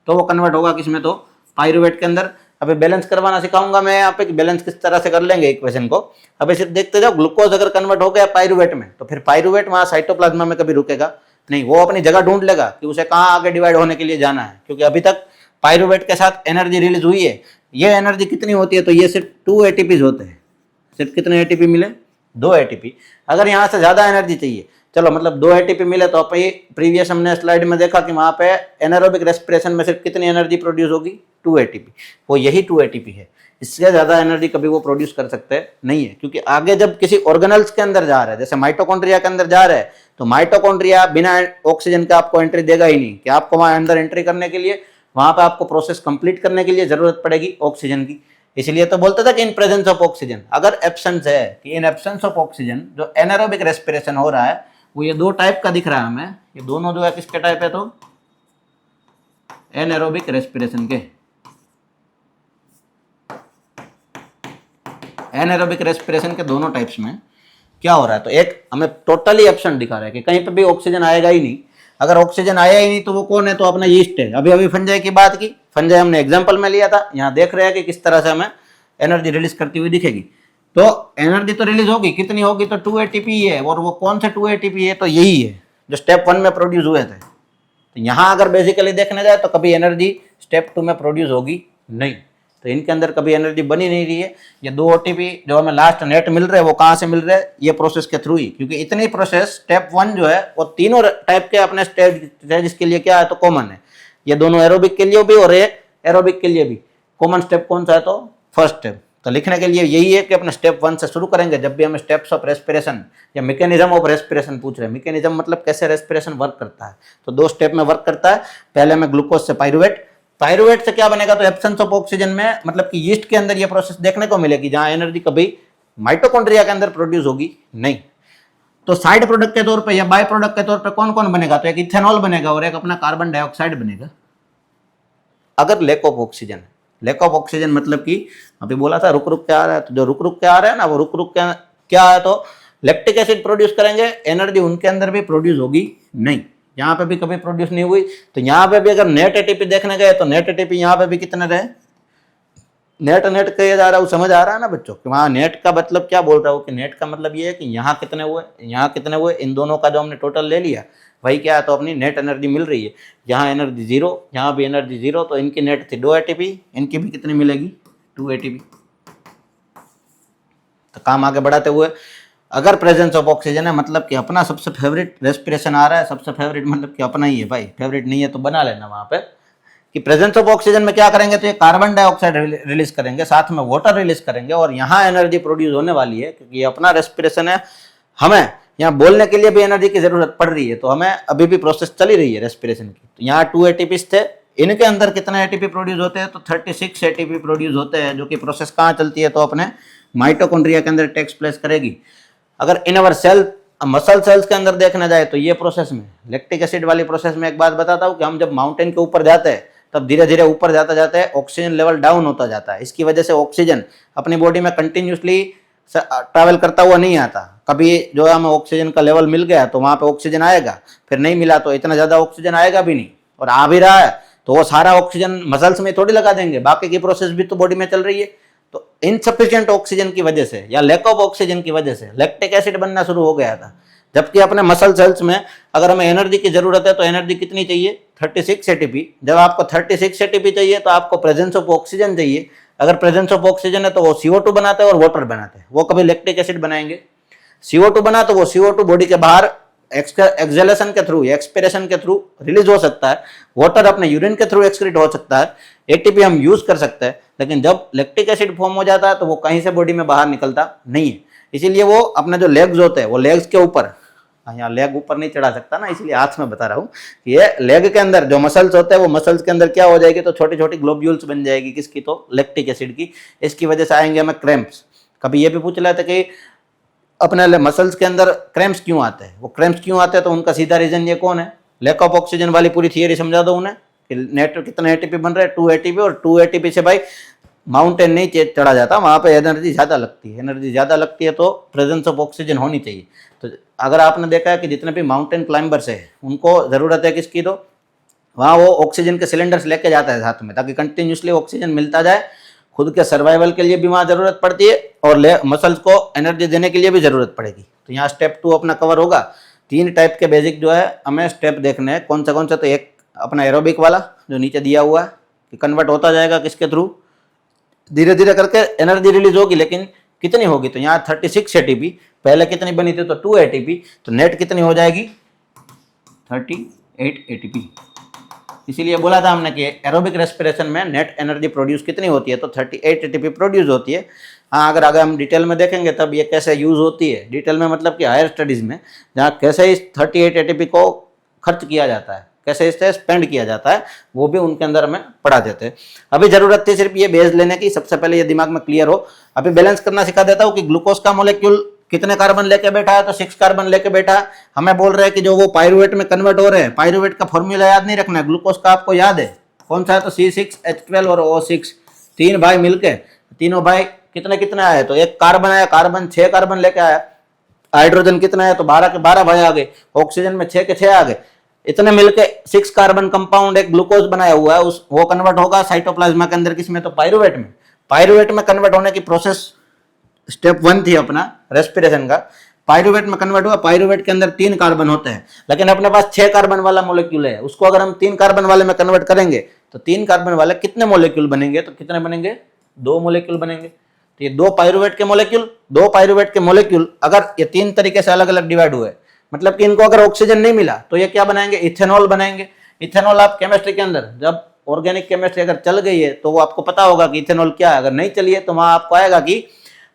तो वो कन्वर्ट होगा किसमें, तो पाइरूवेट के अंदर। अभी बैलेंस करवाना सिखाऊंगा मैं यहाँ पे कि बैलेंस किस तरह से कर लेंगे इक्वेशन को। अभी सिर्फ देखते जाओ, ग्लूकोज अगर कन्वर्ट हो गया पाइरूवेट में तो फिर पाइरूवेट वहाँ साइटोप्लाज्मा में कभी रुकेगा नहीं, वो अपनी जगह ढूंढ लेगा कि उसे कहाँ आगे डिवाइड होने के लिए जाना है, क्योंकि अभी तक पाइरूवेट के साथ एनर्जी रिलीज हुई है। ये एनर्जी कितनी होती है, तो ये सिर्फ 2 एटीपीज होते हैं। सिर्फ कितने एटीपी मिले, 2 एटीपी। अगर यहाँ से ज़्यादा एनर्जी चाहिए, चलो मतलब 2 एटीपी मिले, तो प्रीवियस हमने स्लाइड में देखा कि वहाँ पे एनारोबिक रेस्पिरेशन में सिर्फ कितनी एनर्जी प्रोड्यूस होगी, 2 एटीपी। वो यही 2 एटीपी है, इससे ज़्यादा एनर्जी कभी वो प्रोड्यूस कर सकते नहीं है। क्योंकि आगे जब किसी ऑर्गेनल्स के अंदर जा रहा है, जैसे माइटोकॉन्ड्रिया के अंदर जा रहा है, तो माइटोकॉन्ड्रिया बिना ऑक्सीजन के आपको एंट्री देगा ही नहीं, कि आपको वहाँ अंदर एंट्री करने के लिए, वहाँ पर आपको प्रोसेस कंप्लीट करने के लिए ज़रूरत पड़ेगी ऑक्सीजन की। इसलिए तो बोलते थे कि इन प्रेजेंस ऑफ ऑक्सीजन, अगर एब्सेंस है कि इन एब्सेंस ऑफ ऑक्सीजन जो एनारोबिक रेस्पिरेशन हो रहा है वो ये 2 टाइप का दिख रहा है हमें। ये दोनों जो है किसके टाइप है, तो एनारोबिक रेस्पिरेशन के। एनारोबिक रेस्पिरेशन के दोनों टाइप्स में क्या हो रहा है, तो एक हमें टोटली एब्सेंट दिखा रहा है कि कहीं पे भी ऑक्सीजन आएगा ही नहीं। अगर ऑक्सीजन आया ही नहीं तो वो कौन है, तो अपना यीस्ट है। अभी अभी फंजाई की बात की, फंजाई हमने एग्जाम्पल में लिया था, यहाँ देख रहे हैं कि किस तरह से हमें एनर्जी रिलीज करती हुई दिखेगी। तो एनर्जी तो रिलीज होगी, कितनी होगी, तो 2 ATP है। और वो कौन से 2 ATP है, तो यही है जो स्टेप 1 में प्रोड्यूस हुए थे। तो यहाँ अगर बेसिकली देखने जाए तो कभी एनर्जी स्टेप 2 में प्रोड्यूस होगी नहीं, तो इनके अंदर कभी एनर्जी बनी नहीं रही है। ये 2 ATP जो हमें लास्ट नेट मिल रहे हैं वो कहाँ से मिल रहे हैं, ये प्रोसेस के थ्रू ही, क्योंकि इतनी प्रोसेस स्टेप 1 जो है वो तीनों टाइप के अपने स्टेज के लिए क्या है, तो कॉमन है। ये दोनों एरोबिक के लिए भी और एरोबिक के लिए भी कॉमन स्टेप कौन सा है, तो फर्स्ट स्टेप। तो लिखने के लिए यही है कि अपने स्टेप 1 से शुरू करेंगे। जब भी हमें स्टेप्स ऑफ रेस्पिरेशन या मैकेनिज्म ऑफ रेस्पिरेशन पूछ रहे हैं, मैकेनिज्म मतलब कैसे रेस्पिरेशन वर्क करता है, तो 2 स्टेप में वर्क करता है। पहले में ग्लूकोज से पायरुवेट, पायरुवेट से क्या बनेगा, तो एब्सेंस ऑफ ऑक्सीजन में मतलब कि यीस्ट के अंदर ये प्रोसेस देखने को मिलेगी, जहां एनर्जी कभी माइटोकॉन्ड्रिया के अंदर प्रोड्यूस होगी नहीं। तो साइड प्रोडक्ट के तौर पे या बाय प्रोडक्ट के तौर पे कौन कौन बनेगा, तो एक इथेनॉल बनेगा और एक अपना कार्बन डाइऑक्साइड बनेगा। अगर lack of oxygen, lack of oxygen मतलब कि अभी बोला था रुक रुक के आ रहा है, तो जो रुक रुक के आ रहा है ना, वो रुक रुक के क्या है, तो लैक्टिक एसिड प्रोड्यूस करेंगे, एनर्जी उनके अंदर भी प्रोड्यूस होगी नहीं, यहाँ पे भी कभी प्रोड्यूस नहीं हुई। तो यहाँ पे भी अगर नेट एटीपी देखने गए तो नेट एटीपी यहाँ पे भी कितने रहे, नेट नेट कहा जा रहा है, समझ आ रहा है ना बच्चों, कि वहाँ नेट का मतलब क्या बोल रहा हूँ, कि नेट का मतलब ये है कि यहाँ कितने हुए, यहाँ कितने हुए, इन दोनों का जो हमने टोटल ले लिया वही क्या है, तो अपनी नेट एनर्जी मिल रही है। यहाँ एनर्जी 0, यहाँ भी एनर्जी 0, तो इनकी नेट थी 2 ATP, इनकी भी कितनी मिलेगी, 2 ATP। तो काम आगे बढ़ाते हुए, अगर प्रेजेंस ऑफ ऑक्सीजन है मतलब कि अपना सबसे फेवरेट रेस्पिरेशन आ रहा है, सबसे फेवरेट मतलब कि अपना ही है भाई, फेवरेट नहीं है तो बना लेना वहाँ पे, कि प्रेजेंस ऑफ ऑक्सीजन में क्या करेंगे, तो ये कार्बन डाइऑक्साइड रिलीज करेंगे, साथ में वाटर रिलीज करेंगे, और यहाँ एनर्जी प्रोड्यूस होने वाली है, क्योंकि ये अपना रेस्पिरेशन है। हमें यहाँ बोलने के लिए भी एनर्जी की जरूरत पड़ रही है, तो हमें अभी भी प्रोसेस चली रही है रेस्पिरेशन की। तो यहाँ 2 ATP थे, इनके अंदर कितने ATP प्रोड्यूस होते हैं, तो 36 ATP प्रोड्यूस होते हैं, जो कि प्रोसेस कहाँ चलती है, तो अपने माइटोकॉन्ड्रिया के अंदर टेक्स प्लेस करेगी। अगर इन अवर सेल मसल सेल्स के अंदर देखना जाए तो ये प्रोसेस में लैक्टिक एसिड वाली प्रोसेस में एक बात बताता हूँ कि हम जब माउंटेन के ऊपर जाते हैं तब धीरे धीरे ऊपर जाता जाता है ऑक्सीजन लेवल डाउन होता जाता है। इसकी वजह से ऑक्सीजन अपनी बॉडी में कंटिन्यूसली ट्रैवल करता हुआ नहीं आता। कभी जो हमें ऑक्सीजन का लेवल मिल गया तो वहाँ पे ऑक्सीजन आएगा, फिर नहीं मिला तो इतना ज़्यादा ऑक्सीजन आएगा भी नहीं, और आ भी रहा है तो वो सारा ऑक्सीजन मसल्स में थोड़ी लगा देंगे, बाकी की प्रोसेस भी तो बॉडी में चल रही है। तो इनसफिशिएंट ऑक्सीजन की वजह से या लैक ऑफ ऑक्सीजन की वजह से लैक्टिक एसिड बनना शुरू हो गया था। जबकि अपने मसल सेल्स में अगर हमें एनर्जी की जरूरत है तो एनर्जी कितनी चाहिए, 36 ATP। जब आपको 36 ATP चाहिए तो आपको प्रेजेंस ऑफ ऑक्सीजन चाहिए। अगर प्रेजेंस ऑफ ऑक्सीजन है तो वो CO2 बनाते हैं और वाटर बनाते हैं, वो कभी लैक्टिक एसिड बनाएंगे। CO2 बना तो वो CO2 बॉडी के बाहर एक्सहेलेशन के थ्रू, एक्सपिरेशन के थ्रू रिलीज हो सकता है, वाटर अपने यूरिन के थ्रू एक्सक्रीट हो सकता है, ATP हम यूज कर सकते हैं। लेकिन जब लैक्टिक एसिड फॉर्म हो जाता है तो वो कहीं से बॉडी में बाहर निकलता नहीं है। इसीलिए वो अपने जो लेग्स होते हैं वो लेग्स के ऊपर, यहाँ लेग ऊपर नहीं चढ़ा सकता ना, इसलिए हाथ में बता रहा हूँ कि ये लेग के अंदर जो मसल्स होते हैं वो मसल्स के अंदर क्या हो जाएगी, तो छोटी छोटी ग्लोब्यूल्स बन जाएगी, किसकी, तो लैक्टिक एसिड की। इसकी वजह से आएंगे हमें क्रैम्प्स। कभी ये भी पूछ लेते कि अपने मसल्स के अंदर क्रैम्प्स क्यों आते हैं, वो क्रैम्प्स क्यों आते हैं, तो उनका सीधा रीजन ये कौन है, लैक ऑफ ऑक्सीजन वाली पूरी थियरी समझा दो उन्हें कि नेट कितने ATP बन रहे हैं, 2 ATP, और 2 ATP से भाई माउंटेन नहीं चढ़ा जाता, वहाँ पे एनर्जी ज़्यादा लगती है। एनर्जी ज़्यादा लगती है तो प्रेजेंस ऑफ ऑक्सीजन होनी चाहिए। तो अगर आपने देखा है कि जितने भी माउंटेन क्लाइंबर्स है उनको ज़रूरत है किसकी, तो वहाँ वो ऑक्सीजन के सिलेंडर्स लेके जाता है साथ में, ताकि कंटिन्यूसली ऑक्सीजन मिलता जाए। खुद के सर्वाइवल के लिए भी वहाँ ज़रूरत पड़ती है और मसल्स को एनर्जी देने के लिए भी ज़रूरत पड़ेगी। तो यहाँ स्टेप 2 अपना कवर होगा। 3 टाइप के बेसिक जो है हमें स्टेप देखने हैं, कौन सा, तो एक अपना एरोबिक वाला जो नीचे दिया हुआ है कि कन्वर्ट होता जाएगा किसके थ्रू, धीरे धीरे करके एनर्जी रिलीज होगी, लेकिन कितनी होगी, तो यहाँ 36 ATP, पहले कितनी बनी थी, तो 2 ATP, तो नेट कितनी हो जाएगी, 38 ATP। इसीलिए बोला था हमने कि एरोबिक रेस्पिरेशन में नेट एनर्जी प्रोड्यूस कितनी होती है, तो 38 ATP प्रोड्यूस होती है। हाँ, अगर आगे हम डिटेल में देखेंगे तब ये कैसे यूज होती है, डिटेल में मतलब कि हायर स्टडीज में, जहाँ कैसे इस 38 ATP को खर्च किया जाता है, कैसे इससे स्पेंड किया जाता है, वो भी उनके अंदर हमें पढ़ा देते हैं। अभी जरूरत थी सिर्फ ये बेस लेने की, सबसे पहले ये दिमाग में क्लियर हो। अभी बैलेंस करना सिखा देता हूँ कि ग्लूकोज का मोलेक्यूल कितने कार्बन लेके बैठा है, तो 6 कार्बन लेके बैठा है। हमें बोल रहे हैं कि जो वो पायरुवेट में कन्वर्ट हो रहे हैं, पायरुवेट का फॉर्मूला याद नहीं रखना है, ग्लूकोज का आपको याद है कौन सा है, तो C6H12 और O6, 3 भाई मिलके, तीनों भाई कितने कितने आए, तो एक कार्बन आया, कार्बन 6 कार्बन लेके आया, हाइड्रोजन कितना है तो 12 के 12 भाई आ गए, ऑक्सीजन में 6 के 6 आ गए, इतने मिलके 6 कार्बन कंपाउंड एक ग्लूकोज बनाया हुआ है, उस वो कन्वर्ट होगा साइटोप्लाज्मा के अंदर किसमें, तो पायरुवेट में। पायरुवेट में कन्वर्ट होने की प्रोसेस स्टेप 1 थी अपना रेस्पिरेशन का, पायरुवेट में कन्वर्ट हुआ। पायरुवेट के अंदर 3 कार्बन होते हैं, लेकिन अपने पास 6 कार्बन वाला मोलेक्यूल है, उसको अगर हम 3 कार्बन वाले में कन्वर्ट करेंगे तो 3 कार्बन वाले कितने मोलेक्यूल बनेंगे, तो कितने बनेंगे, 2 मोलेक्यूल बनेंगे। तो ये 2 पायरुवेट के मोलेक्यूल, 2 पायरुवेट के मोलेक्यूल अगर ये 3 तरीके से अलग अलग डिवाइड हुए, मतलब कि इनको अगर ऑक्सीजन नहीं मिला तो ये क्या बनाएंगे, इथेनॉल बनाएंगे। इथेनॉल आप केमिस्ट्री के अंदर जब ऑर्गेनिक केमिस्ट्री अगर चल गई है तो वो आपको पता होगा कि इथेनॉल क्या है, अगर नहीं चली है तो वहां आपको आएगा कि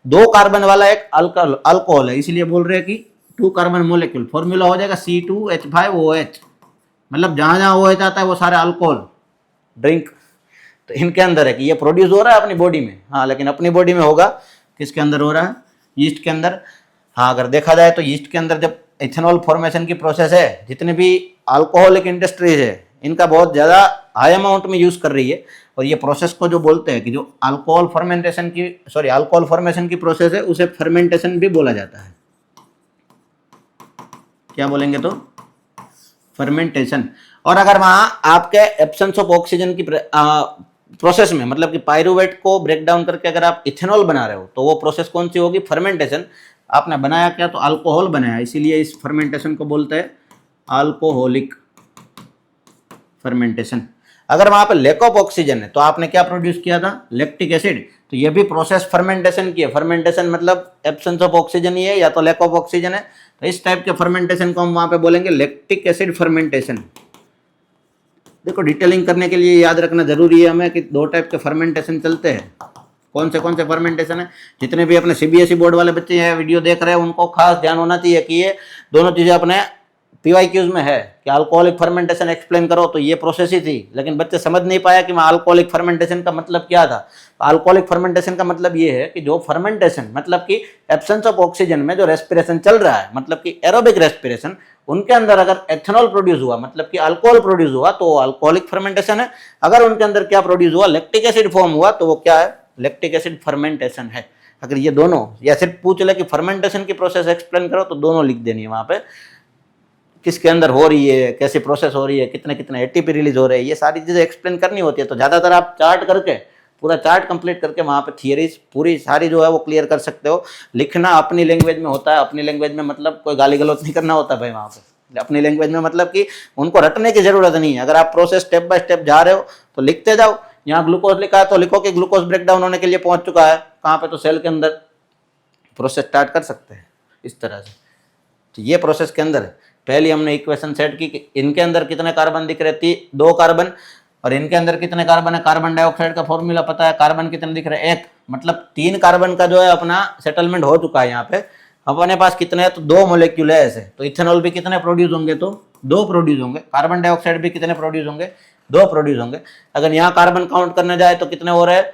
2 कार्बन वाला एक अल्कोहल है, इसलिए बोल रहे हैं कि 2 कार्बन मोलेक्यूल, फॉर्मूला हो जाएगा C2H5OH, मतलब जहां जहां OH आता है वो सारे अल्कोहल ड्रिंक तो इनके अंदर है कि ये प्रोड्यूस हो रहा है अपनी बॉडी में। हाँ, लेकिन अपनी बॉडी में होगा किसके अंदर हो रहा है, यीस्ट के अंदर। हाँ, अगर देखा जाए तो यीस्ट के अंदर जब इथेनॉल फॉर्मेशन की प्रोसेस है, जितने भी अल्कोहलिक इंडस्ट्रीज है इनका बहुत ज़्यादा हाई अमाउंट में यूज़ कर रही है, और ये प्रोसेस को जो बोलते हैं कि जो अल्कोहल फॉर्मेशन की प्रोसेस है उसे फर्मेंटेशन भी बोला जाता है। क्या बोलेंगे तो फर्मेंटेशन। और अगर वहाँ आपके एब्सेंस ऑफ ऑक्सीजन की प्रोसेस में, मतलब कि पायरुवेट को ब्रेक डाउन करके अगर आप इथेनॉल बना रहे हो तो वो प्रोसेस कौन सी होगी, फर्मेंटेशन। आपने बनाया क्या, तो अल्कोहल बनाया, इसीलिए इस फर्मेंटेशन को बोलते हैं अल्कोहलिक फर्मेंटेशन। अगर वहां पे लैक ऑफ ऑक्सीजन है तो आपने क्या प्रोड्यूस किया था, लैक्टिक एसिड, तो ये भी प्रोसेस फर्मेंटेशन की है। फर्मेंटेशन मतलब एब्सेंस ऑफ ऑक्सीजन ही है या तो लैक ऑफ ऑक्सीजन है, तो इस टाइप के फर्मेंटेशन को हम वहां पे बोलेंगे लैक्टिक एसिड फर्मेंटेशन। देखो, डिटेलिंग करने के लिए याद रखना जरूरी है हमें कि 2 टाइप के फर्मेंटेशन चलते हैं। कौन से फर्मेंटेशन है, जितने भी अपने CBSE बोर्ड वाले बच्चे हैं वीडियो देख रहे हैं उनको खास ध्यान होना चाहिए कि ये दोनों चीज़ें अपने PYQs में है कि अल्कोहलिक फर्मेंटेशन एक्सप्लेन करो, तो ये प्रोसेस ही थी, लेकिन बच्चे समझ नहीं पाया कि वहाँ अल्कोहलिक फर्मेंटेशन का मतलब क्या था। अल्कोहलिक फर्मेंटेशन का मतलब ये है कि जो फर्मेंटेशन मतलब कि एब्सेंस ऑफ ऑक्सीजन में जो रेस्पिरेशन चल रहा है, मतलब कि एरोबिक रेस्पिरेशन, उनके अंदर अगर एथेनॉल प्रोड्यूस हुआ, मतलब कि अल्कोहल प्रोड्यूस हुआ, तो वो अल्कोहलिक फर्मेंटेशन है। अगर उनके अंदर क्या प्रोड्यूस हुआ, लैक्टिक एसिड फॉर्म हुआ, तो वो क्या है, लैक्टिक एसिड फर्मेंटेशन है। अगर ये दोनों, या सिर्फ पूछ ले कि फर्मेंटेशन की प्रोसेस एक्सप्लेन करो, तो दोनों लिख देनी है वहाँ पे, किसके अंदर हो रही है, कैसे प्रोसेस हो रही है, कितने कितने ATP रिलीज हो रहे हैं, ये सारी चीज़ें एक्सप्लेन करनी होती है। तो ज़्यादातर आप चार्ट करके, पूरा चार्ट कंप्लीट करके वहाँ पे थियरीज पूरी सारी जो है वो क्लियर कर सकते हो। लिखना अपनी लैंग्वेज में होता है, अपनी लैंग्वेज में मतलब कोई गाली गलौज नहीं करना होता भाई वहाँ पे। अपनी लैंग्वेज में मतलब कि उनको रटने की जरूरत नहीं है। अगर आप प्रोसेस स्टेप बाय स्टेप जा रहे हो तो लिखते जाओ। यहाँ ग्लूकोज लिखा है तो लिखो कि ग्लूकोज ब्रेक डाउन होने के लिए पहुंच चुका है कहाँ पे, तो सेल के अंदर प्रोसेस स्टार्ट कर सकते हैं इस तरह से। तो ये प्रोसेस के अंदर पहले हमने इक्वेशन सेट की कि इनके अंदर कितने कार्बन दिख रहे थे, 2 कार्बन, और इनके अंदर कितने कार्बन है, कार्बन डाइऑक्साइड का फॉर्मूला पता है, कार्बन कितने दिख रहे हैं, 1, मतलब 3 कार्बन का जो है अपना सेटलमेंट हो चुका है। यहाँ पे अपने पास कितने हैं, तो 2 मोलेक्यूल है ऐसे, तो इथेनॉल भी कितने प्रोड्यूस होंगे, तो 2 प्रोड्यूस होंगे। कार्बन डाइऑक्साइड भी कितने प्रोड्यूस होंगे, 2 प्रोड्यूस होंगे। अगर यहाँ कार्बन काउंट करने जाए तो कितने हो रहे हैं,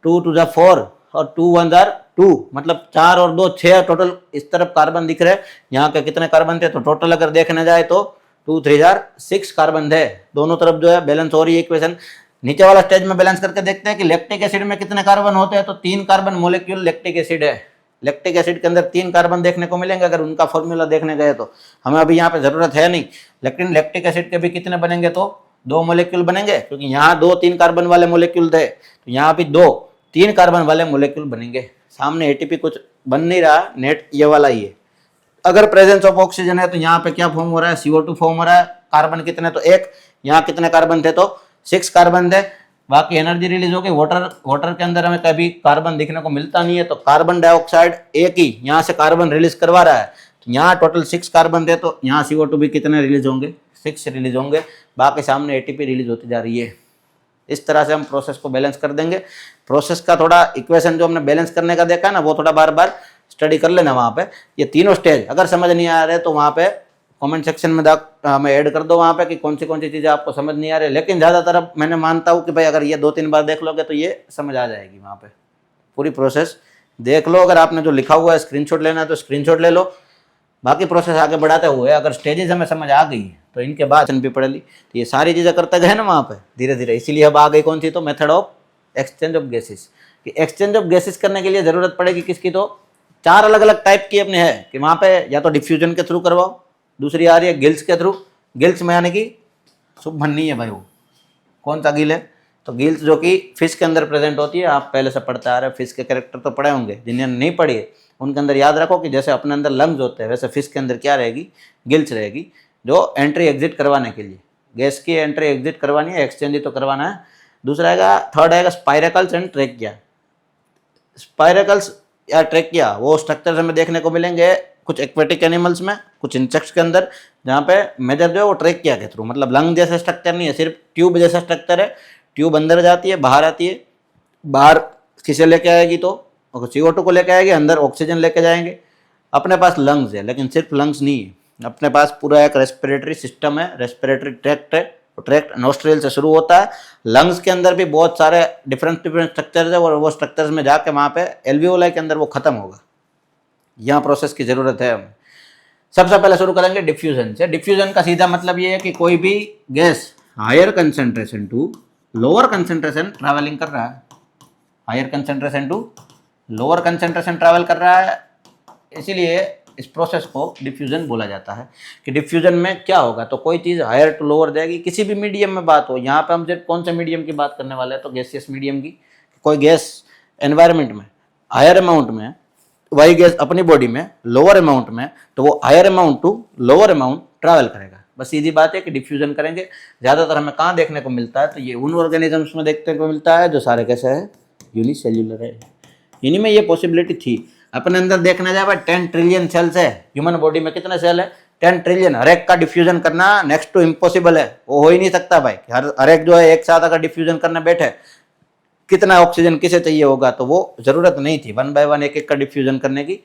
2 2 जा 4 और 2 1 जा 2, मतलब 4 और 2 6 टोटल इस तरफ कार्बन दिख रहे हैं। यहाँ के कितने कार्बन थे, तो टोटल अगर देखने जाए तो 2 3 जा 6 कार्बन थे। दोनों तरफ जो है बैलेंस हो रही है इक्वेशन। नीचे वाला स्टेज में बैलेंस करके देखते हैं कि लैक्टिक एसिड में कितने कार्बन होते हैं, तो 3 कार्बन मोलेक्यूल लैक्टिक एसिड है। लैक्टिक एसिड के अंदर 3 कार्बन देखने को मिलेंगे अगर उनका फॉर्मूला देखने गए तो। हमें अभी यहाँ पे जरूरत है नहीं, लेकिन लैक्टिक एसिड के भी कितने बनेंगे, तो 2 मोलेक्यूल बनेंगे, क्योंकि यहाँ 2 3 कार्बन वाले मोलेक्यूल थे, तो यहाँ भी 2 3 कार्बन वाले मोलेक्यूल बनेंगे। सामने ATP कुछ बन नहीं रहा, नेट ये वाला ही है। अगर प्रेजेंस ऑफ ऑक्सीजन है तो यहाँ पे क्या फॉर्म हो रहा है, CO2 फॉर्म हो रहा है। कार्बन कितने, तो 1, यहाँ कितने कार्बन थे, तो 6 कार्बन थे। बाकी एनर्जी रिलीज हो गई। वाटर के अंदर हमें कभी कार्बन दिखने को मिलता नहीं है, तो कार्बन डाइऑक्साइड एक ही यहाँ से कार्बन रिलीज करवा रहा है, तो यहाँ टोटल 6 कार्बन थे, तो यहाँ CO2 भी कितने रिलीज होंगे, 6 रिलीज होंगे। बाकी सामने ATP रिलीज होती जा रही है। इस तरह से हम प्रोसेस को बैलेंस कर देंगे। प्रोसेस का थोड़ा इक्वेशन जो हमने बैलेंस करने का देखा है ना, वो थोड़ा बार बार स्टडी कर लेना वहाँ पे। ये तीनों स्टेज अगर समझ नहीं आ रहे तो वहाँ पे कमेंट सेक्शन में हमें ऐड कर दो वहाँ पे कि कौन सी चीज़ें आपको समझ नहीं आ रही। लेकिन ज़्यादातर अब मैंने मानता हूँ कि भाई अगर ये 2-3 बार देख लोगे तो ये समझ आ जाएगी। वहाँ पे पूरी प्रोसेस देख लो। अगर आपने जो लिखा हुआ है स्क्रीनशॉट लेना है तो स्क्रीनशॉट ले लो। बाकी प्रोसेस आगे बढ़ाते हुए अगर स्टेजेस हमें समझ आ गई तो इनके बाद भी पढ़ ली, तो ये सारी चीज़ें करते गए ना वहाँ पे धीरे धीरे। इसीलिए अब आ गई कौन सी, तो method of exchange of gases. कि एक्सचेंज ऑफ गैसेस करने के लिए जरूरत पड़ेगी किसकी, तो 4 अलग अलग टाइप की अपने है कि वहां पे या तो डिफ्यूजन के थ्रू करवाओ, दूसरी आ रही है गिल्स के थ्रू। गिल्स में यानी कि शुभ नहीं है भाई, वो कौन सा गिल है, तो गिल्स जो कि फिश के अंदर प्रेजेंट होती है। आप पहले से पढ़ते आ रहे हैं, फिश के कैरेक्टर तो पढ़े होंगे, जिन्हें नहीं पढ़ी है उनके अंदर याद रखो कि जैसे अपने अंदर लंग्स होते हैं वैसे फिश के अंदर क्या रहेगी, गिल्स रहेगी, जो एंट्री एग्जिट करवाने के लिए, गैस की एंट्री एग्जिट करवानी है, एक्सचेंज ही तो करवाना है। दूसरा आएगा, थर्ड आएगा स्पाइरेकल्स एंड ट्रेकिया। स्पाइरेकल्स या ट्रेकिया वो स्ट्रक्चर हमें देखने को मिलेंगे कुछ एक्वेटिक एनिमल्स में, कुछ इंसेक्ट्स के अंदर, जहाँ पे मेजर जो है वो ट्रेकिया के थ्रू, मतलब लंग जैसा स्ट्रक्चर नहीं है, सिर्फ ट्यूब जैसा स्ट्रक्चर है। ट्यूब अंदर जाती है, बाहर आती है, बाहर किसे लेके आएगी तो CO2 को लेके आएगी, अंदर ऑक्सीजन लेके जाएंगे। अपने पास लंग्स है, लेकिन सिर्फ लंग्स नहीं है, अपने पास पूरा एक रेस्पिरेटरी सिस्टम है, रेस्पिरेटरी ट्रैक्ट है। ट्रैक्ट नोस्ट्रिल से शुरू होता है। लंग्स के अंदर भी बहुत सारे डिफरेंट स्ट्रक्चर्स है, और वो स्ट्रक्चर्स में जाके वहाँ पे एल्वियोलाई के अंदर वो खत्म होगा। यहाँ प्रोसेस की जरूरत है हमें। सबसे पहले शुरू करेंगे डिफ्यूजन से। डिफ्यूजन का सीधा मतलब ये है कि कोई भी gas higher concentration to lower concentration travelling कर रहा है, higher concentration to lower concentration travel कर रहा है, इसीलिए इस प्रोसेस को डिफ्यूजन बोला जाता है। कि डिफ्यूजन में क्या होगा, तो कोई चीज़ हायर टू लोअर जाएगी, किसी भी मीडियम में बात हो। यहाँ पे हम सिर्फ कौन से मीडियम की बात करने वाले हैं, तो गैसियस मीडियम की। कोई गैस एनवायरनमेंट में हायर अमाउंट में, वही गैस अपनी बॉडी में लोअर अमाउंट में, तो वो higher amount to lower amount travel करेगा। बस सीधी बात है कि डिफ्यूजन करेंगे। ज़्यादातर हमें कहाँ देखने को मिलता है, तो ये उन ऑर्गेनिजम्स में देखने को मिलता है जो सारे कैसे है, यूनिसेल्युलर है। इन्हीं में ये पॉसिबिलिटी थी। अपने अंदर देखना जाए भाई 10 ट्रिलियन सेल्स है, ह्यूमन बॉडी में कितने सेल है, 10 ट्रिलियन। हर एक का डिफ्यूजन करना नेक्स्ट टू इम्पॉसिबल है, वो हो ही नहीं सकता भाई। हर एक जो है एक साथ अगर डिफ्यूजन करने बैठे, कितना ऑक्सीजन किसे चाहिए होगा, तो वो जरूरत नहीं थी 1 बाय 1 एक एक का डिफ्यूजन करने की।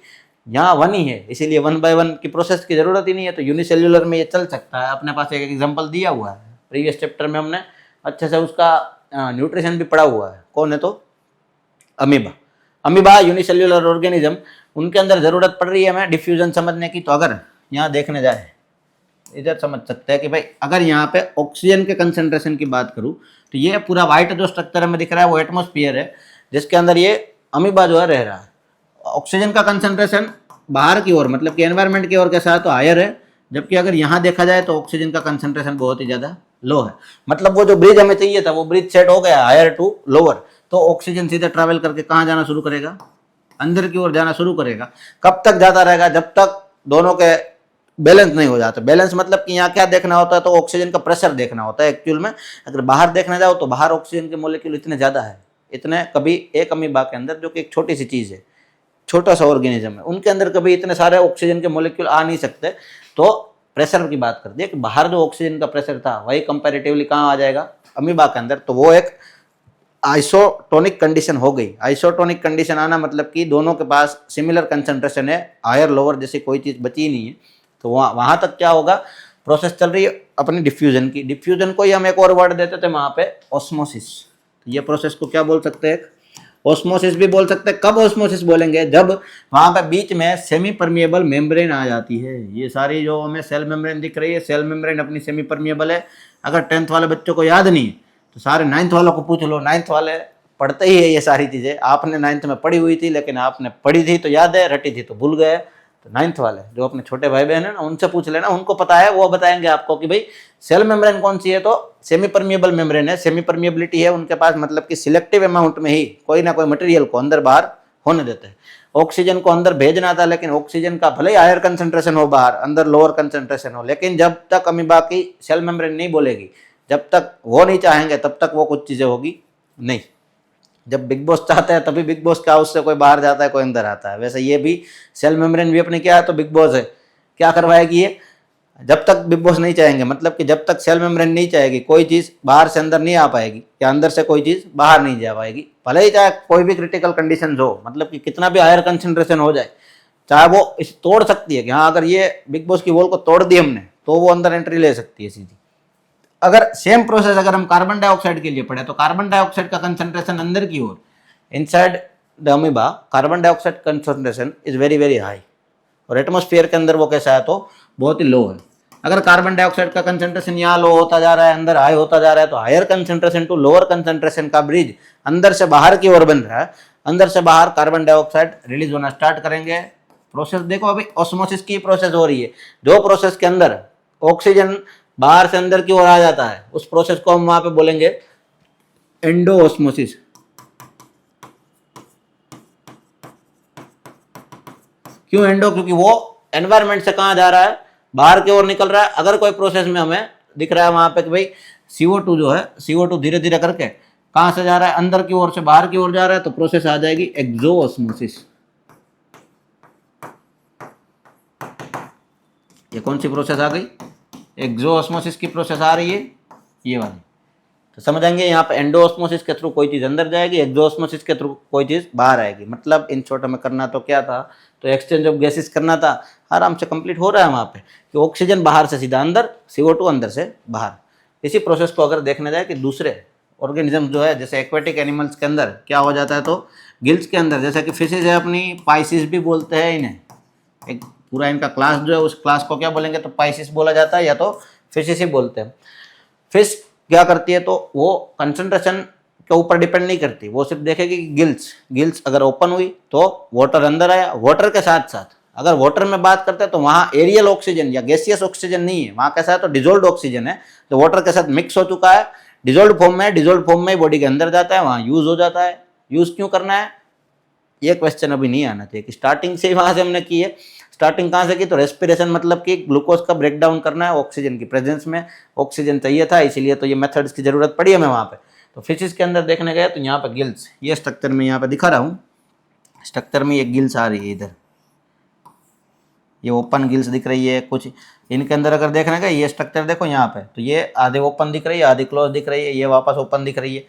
यहाँ 1 ही है, इसीलिए 1 बाय 1 की प्रोसेस की जरूरत ही नहीं है। तो यूनिसेल्युलर में ये चल सकता है। अपने पास एक एग्जाम्पल दिया हुआ है प्रीवियस चैप्टर में, हमने अच्छे से उसका न्यूट्रिशन भी पढ़ा हुआ है। कौन है, तो अमीबा। अमीबा यूनिसेल्युलर ऑर्गेनिज्म, उनके अंदर जरूरत पड़ रही है हमें डिफ्यूजन समझने की। तो अगर यहाँ देखने जाए, इधर समझ सकते हैं कि भाई अगर यहाँ पे ऑक्सीजन के कंसेंट्रेशन की बात करूँ, तो ये पूरा व्हाइट जो स्ट्रक्चर हमें दिख रहा है वो एटमॉस्फेयर है, जिसके अंदर ये अमीबा जो है रह रहा है। ऑक्सीजन का कंसेंट्रेशन बाहर की ओर, मतलब कि एनवायरनमेंट की ओर कैसा है, तो हायर है। जबकि अगर यहाँ देखा जाए तो ऑक्सीजन का कंसेंट्रेशन बहुत ही ज़्यादा लो है। मतलब वो जो ब्रिज हमें चाहिए था वो ब्रिज सेट हो गया हायर टू लोअर, तो ऑक्सीजन सीधे ट्रैवल करके कहाँ जाना शुरू करेगा, अंदर की ओर जाना शुरू करेगा। कब तक जाता रहेगा, जब तक दोनों के बैलेंस नहीं हो जाता। बैलेंस मतलब कि यहाँ क्या देखना होता है, तो ऑक्सीजन का प्रेशर देखना होता है एक्चुअल में। अगर बाहर देखने जाओ तो बाहर ऑक्सीजन के मोलिक्यूल इतने ज़्यादा है, इतने कभी एक अमीबा के अंदर, जो कि एक छोटी सी चीज़ है, छोटा सा ऑर्गेनिज्म है, उनके अंदर कभी इतने सारे ऑक्सीजन के मोलिक्यूल आ नहीं सकते। तो प्रेशर की बात करते हैं कि बाहर जो ऑक्सीजन का प्रेशर था वही कंपैरेटिवली कहाँ आ जाएगा, अमीबा के अंदर। तो वो एक आइसोटोनिक कंडीशन हो गई। आइसोटोनिक कंडीशन आना मतलब कि दोनों के पास सिमिलर कंसंट्रेशन है, हायर लोअर जैसी कोई चीज़ बची ही नहीं है। तो वहाँ तक क्या होगा, प्रोसेस चल रही है अपनी डिफ्यूजन की। डिफ्यूजन को ही हम एक और वर्ड देते थे वहाँ पे, ऑस्मोसिस। ये प्रोसेस को क्या बोल सकते हैं, ऑस्मोसिस भी बोल सकते हैं। कब ऑस्मोसिस बोलेंगे, जब वहाँ पे बीच में सेमी परमिएबल मेम्ब्रेन आ जाती है। ये सारी जो हमें सेल मेम्ब्रेन दिख रही है, सेल मेम्ब्रेन अपनी सेमी परमिएबल है। अगर 10th वाले बच्चों को याद नहीं है तो सारे 9th वालों को पूछ लो, 9th वाले पढ़ते ही है ये सारी चीज़ें। आपने 9th में पढ़ी हुई थी, लेकिन आपने पढ़ी थी तो याद है, रटी थी तो भूल गए। तो 9th वाले जो अपने छोटे भाई बहन है ना, उनसे पूछ लेना, उनको पता है, वो बताएंगे आपको कि भाई सेल मेम्ब्रेन कौन सी है। तो सेमी परमिएबल मेम्ब्रेन है, सेमी परमिएबिलिटी है उनके पास, मतलब कि सिलेक्टिव अमाउंट में ही कोई ना कोई मटेरियल को अंदर बाहर होने देते हैं। ऑक्सीजन को अंदर भेजना था, लेकिन ऑक्सीजन का भले ही हायर कंसेंट्रेशन हो बाहर, अंदर लोअर कंसेंट्रेशन हो, लेकिन जब तक अमीबा की सेल मेम्ब्रेन नहीं बोलेगी, जब तक वो नहीं चाहेंगे, तब तक वो कुछ चीज़ें होगी नहीं। जब बिग बॉस चाहता है तभी बिग बॉस का हाउस से कोई बाहर जाता है, कोई अंदर आता है। वैसे ये भी सेल मेम्ब्रेन भी अपने क्या है, तो बिग बॉस है, क्या करवाएगी ये, जब तक बिग बॉस नहीं चाहेंगे, मतलब कि जब तक सेल मेम्ब्रेन नहीं चाहेगी, कोई चीज़ बाहर से अंदर नहीं आ पाएगी, या अंदर से कोई चीज़ बाहर नहीं जा पाएगी। भले ही चाहे कोई भी क्रिटिकल कंडीशन हो, मतलब कि कितना भी हायर कंसेंट्रेशन हो जाए, चाहे वो इस तोड़ सकती है कि हाँ अगर ये बिग बॉस की वॉल को तोड़ दी हमने, तो वो अंदर एंट्री ले सकती है सीधी। अगर सेम प्रोसेस अगर हम कार्बन डाइऑक्साइड के लिए पढ़े, तो कार्बन डाइऑक्साइड का कंसेंट्रेशन अंदर की ओर, inside the amoeba carbon dioxide concentration is very very high, और एटमॉस्फेयर के अंदर वो कैसा है, तो बहुत ही लो है। अगर कार्बन डाइऑक्साइड का कंसेंट्रेशन यहाँ लो होता जा रहा है, अंदर हाई होता जा रहा है, तो higher concentration to lower concentration का ब्रिज अंदर से बाहर की ओर बन रहा है। अंदर से बाहर कार्बन डाइऑक्साइड रिलीज होना स्टार्ट करेंगे। प्रोसेस देखो, अभी ऑस्मोसिस की प्रोसेस हो रही है। जो प्रोसेस के अंदर ऑक्सीजन बाहर से अंदर की ओर आ जाता है, उस प्रोसेस को हम वहां पे बोलेंगे एंडो ऑस्मोसिस। क्यों एंडो? क्योंकि वो एनवायरमेंट से कहाँ जा रहा है, बाहर की ओर निकल रहा है। अगर कोई प्रोसेस में हमें दिख रहा है वहां पे कि भाई CO2 जो है, CO2 धीरे धीरे करके कहां से जा रहा है, अंदर की ओर से बाहर की ओर जा रहा है, तो प्रोसेस आ जाएगी एक्सोऑस्मोसिस। ये कौन सी प्रोसेस आ गई? एक्सोऑस्मोसिस की प्रोसेस आ रही है, ये वाली। तो समझ आएंगे यहाँ पे एंडोऑस्मोसिस के थ्रू कोई चीज अंदर जाएगी, एक्सोऑस्मोसिस के थ्रू कोई चीज बाहर आएगी। मतलब इन शॉर्ट में करना तो क्या था, तो एक्सचेंज ऑफ गैसेस करना था, आराम से कंप्लीट हो रहा है वहां पे कि ऑक्सीजन बाहर से सीधा अंदर, CO2 अंदर से बाहर। इसी प्रोसेस को अगर देखने जाए कि दूसरे ऑर्गेनिज्म जो है, जैसे एक्वेटिक एनिमल्स के अंदर क्या हो जाता है, तो गिल्स के अंदर, जैसे कि फिशेज है अपनी, पाइसिस भी बोलते हैं इन्हें। एक पूरा इनका क्लास जो है, उस क्लास को क्या बोलेंगे, तो पाइसिस बोला जाता है या तो फिशेस ही बोलते हैं। फिश क्या करती है, तो वो कंसंट्रेशन के ऊपर डिपेंड नहीं करती, वो सिर्फ देखेगी कि गिल्स अगर ओपन हुई तो वाटर अंदर आया। वाटर के साथ साथ अगर वाटर में बात करते हैं तो वहाँ एरियल ऑक्सीजन या गैसियस ऑक्सीजन नहीं है, वहाँ कैसा है, तो डिजोल्व ऑक्सीजन है, जो वाटर के साथ मिक्स हो चुका है, डिजोल्व फॉर्म में, डिजोल्व फॉर्म में बॉडी के अंदर जाता है, वहाँ यूज हो जाता है। यूज क्यों करना है, ये क्वेश्चन अभी नहीं आना चाहिए कि स्टार्टिंग से वहाँ से हमने की है। स्टार्टिंग कहाँ से की, तो रेस्पिरेशन, मतलब कि ग्लूकोज का ब्रेक डाउन करना है ऑक्सीजन की प्रेजेंस में। ऑक्सीजन चाहिए था, इसीलिए तो ये मेथड्स की जरूरत पड़ी हमें वहाँ पे। तो फिशेस के अंदर देखने गए तो यहाँ पे गिल्स, ये स्ट्रक्चर में यहाँ पे दिखा रहा हूँ, स्ट्रक्चर में ये गिल्स आ रही है इधर, ये ओपन गिल्स दिख रही है कुछ। इनके अंदर अगर देखने गए, ये स्ट्रक्चर देखो यहाँ पे, तो ये आधे ओपन दिख रही है, आधी क्लोज दिख रही है, ये वापस ओपन दिख रही है।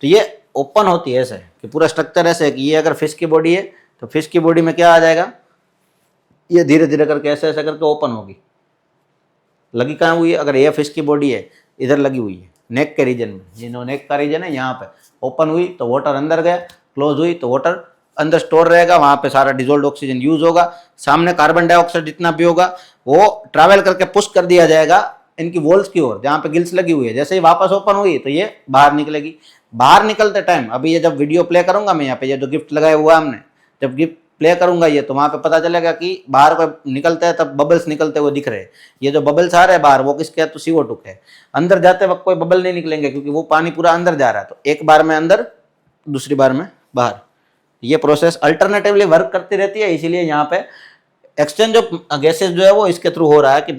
तो ये ओपन होती है ऐसे कि पूरा स्ट्रक्चर ऐसे है कि ये अगर फिश की बॉडी है तो फिश की बॉडी में क्या आ जाएगा, ये धीरे धीरे करके ऐसे ऐसे करके ओपन होगी। लगी कहाँ हुई है, अगर ये फिश की बॉडी है, इधर लगी हुई है नेक के रीजन में, ये नेक का रीजन है, यहाँ पे ओपन हुई तो वाटर अंदर गया, क्लोज हुई तो वाटर अंदर स्टोर रहेगा, वहाँ पे सारा डिजोल्ड ऑक्सीजन यूज होगा। सामने कार्बन डाइऑक्साइड जितना भी होगा वो ट्रैवल करके पुश कर दिया जाएगा इनकी वॉल्स की ओर, जहाँ पे गिल्स लगी हुई है। जैसे ही वापस ओपन हुई तो ये बाहर निकलेगी। बाहर निकलते टाइम, अभी ये जब वीडियो प्ले करूंगा मैं, यहाँ पे ये जो गिफ्ट लगाया हुआ है हमने, जब गिफ्ट प्ले करूंगा ये, तो वहां पे पता चलेगा कि बाहर कोई निकलता है तब बबल्स निकलते हुए दिख रहे हैं। ये जो बबल्स आ रहे हैं बाहर, वो किसके है, तो CO2 के। अंदर जाते वक्त कोई बबल नहीं निकलेंगे क्योंकि वो पानी पूरा अंदर जा रहा है, तो एक बार में अंदर, दूसरी बार में बाहर। ये प्रोसेस अल्टरनेटिवली वर्क करती रहती है, इसीलिए यहाँ पे एक्सचेंज ऑफ गैसेज जो है वो इसके थ्रू हो रहा है कि भाई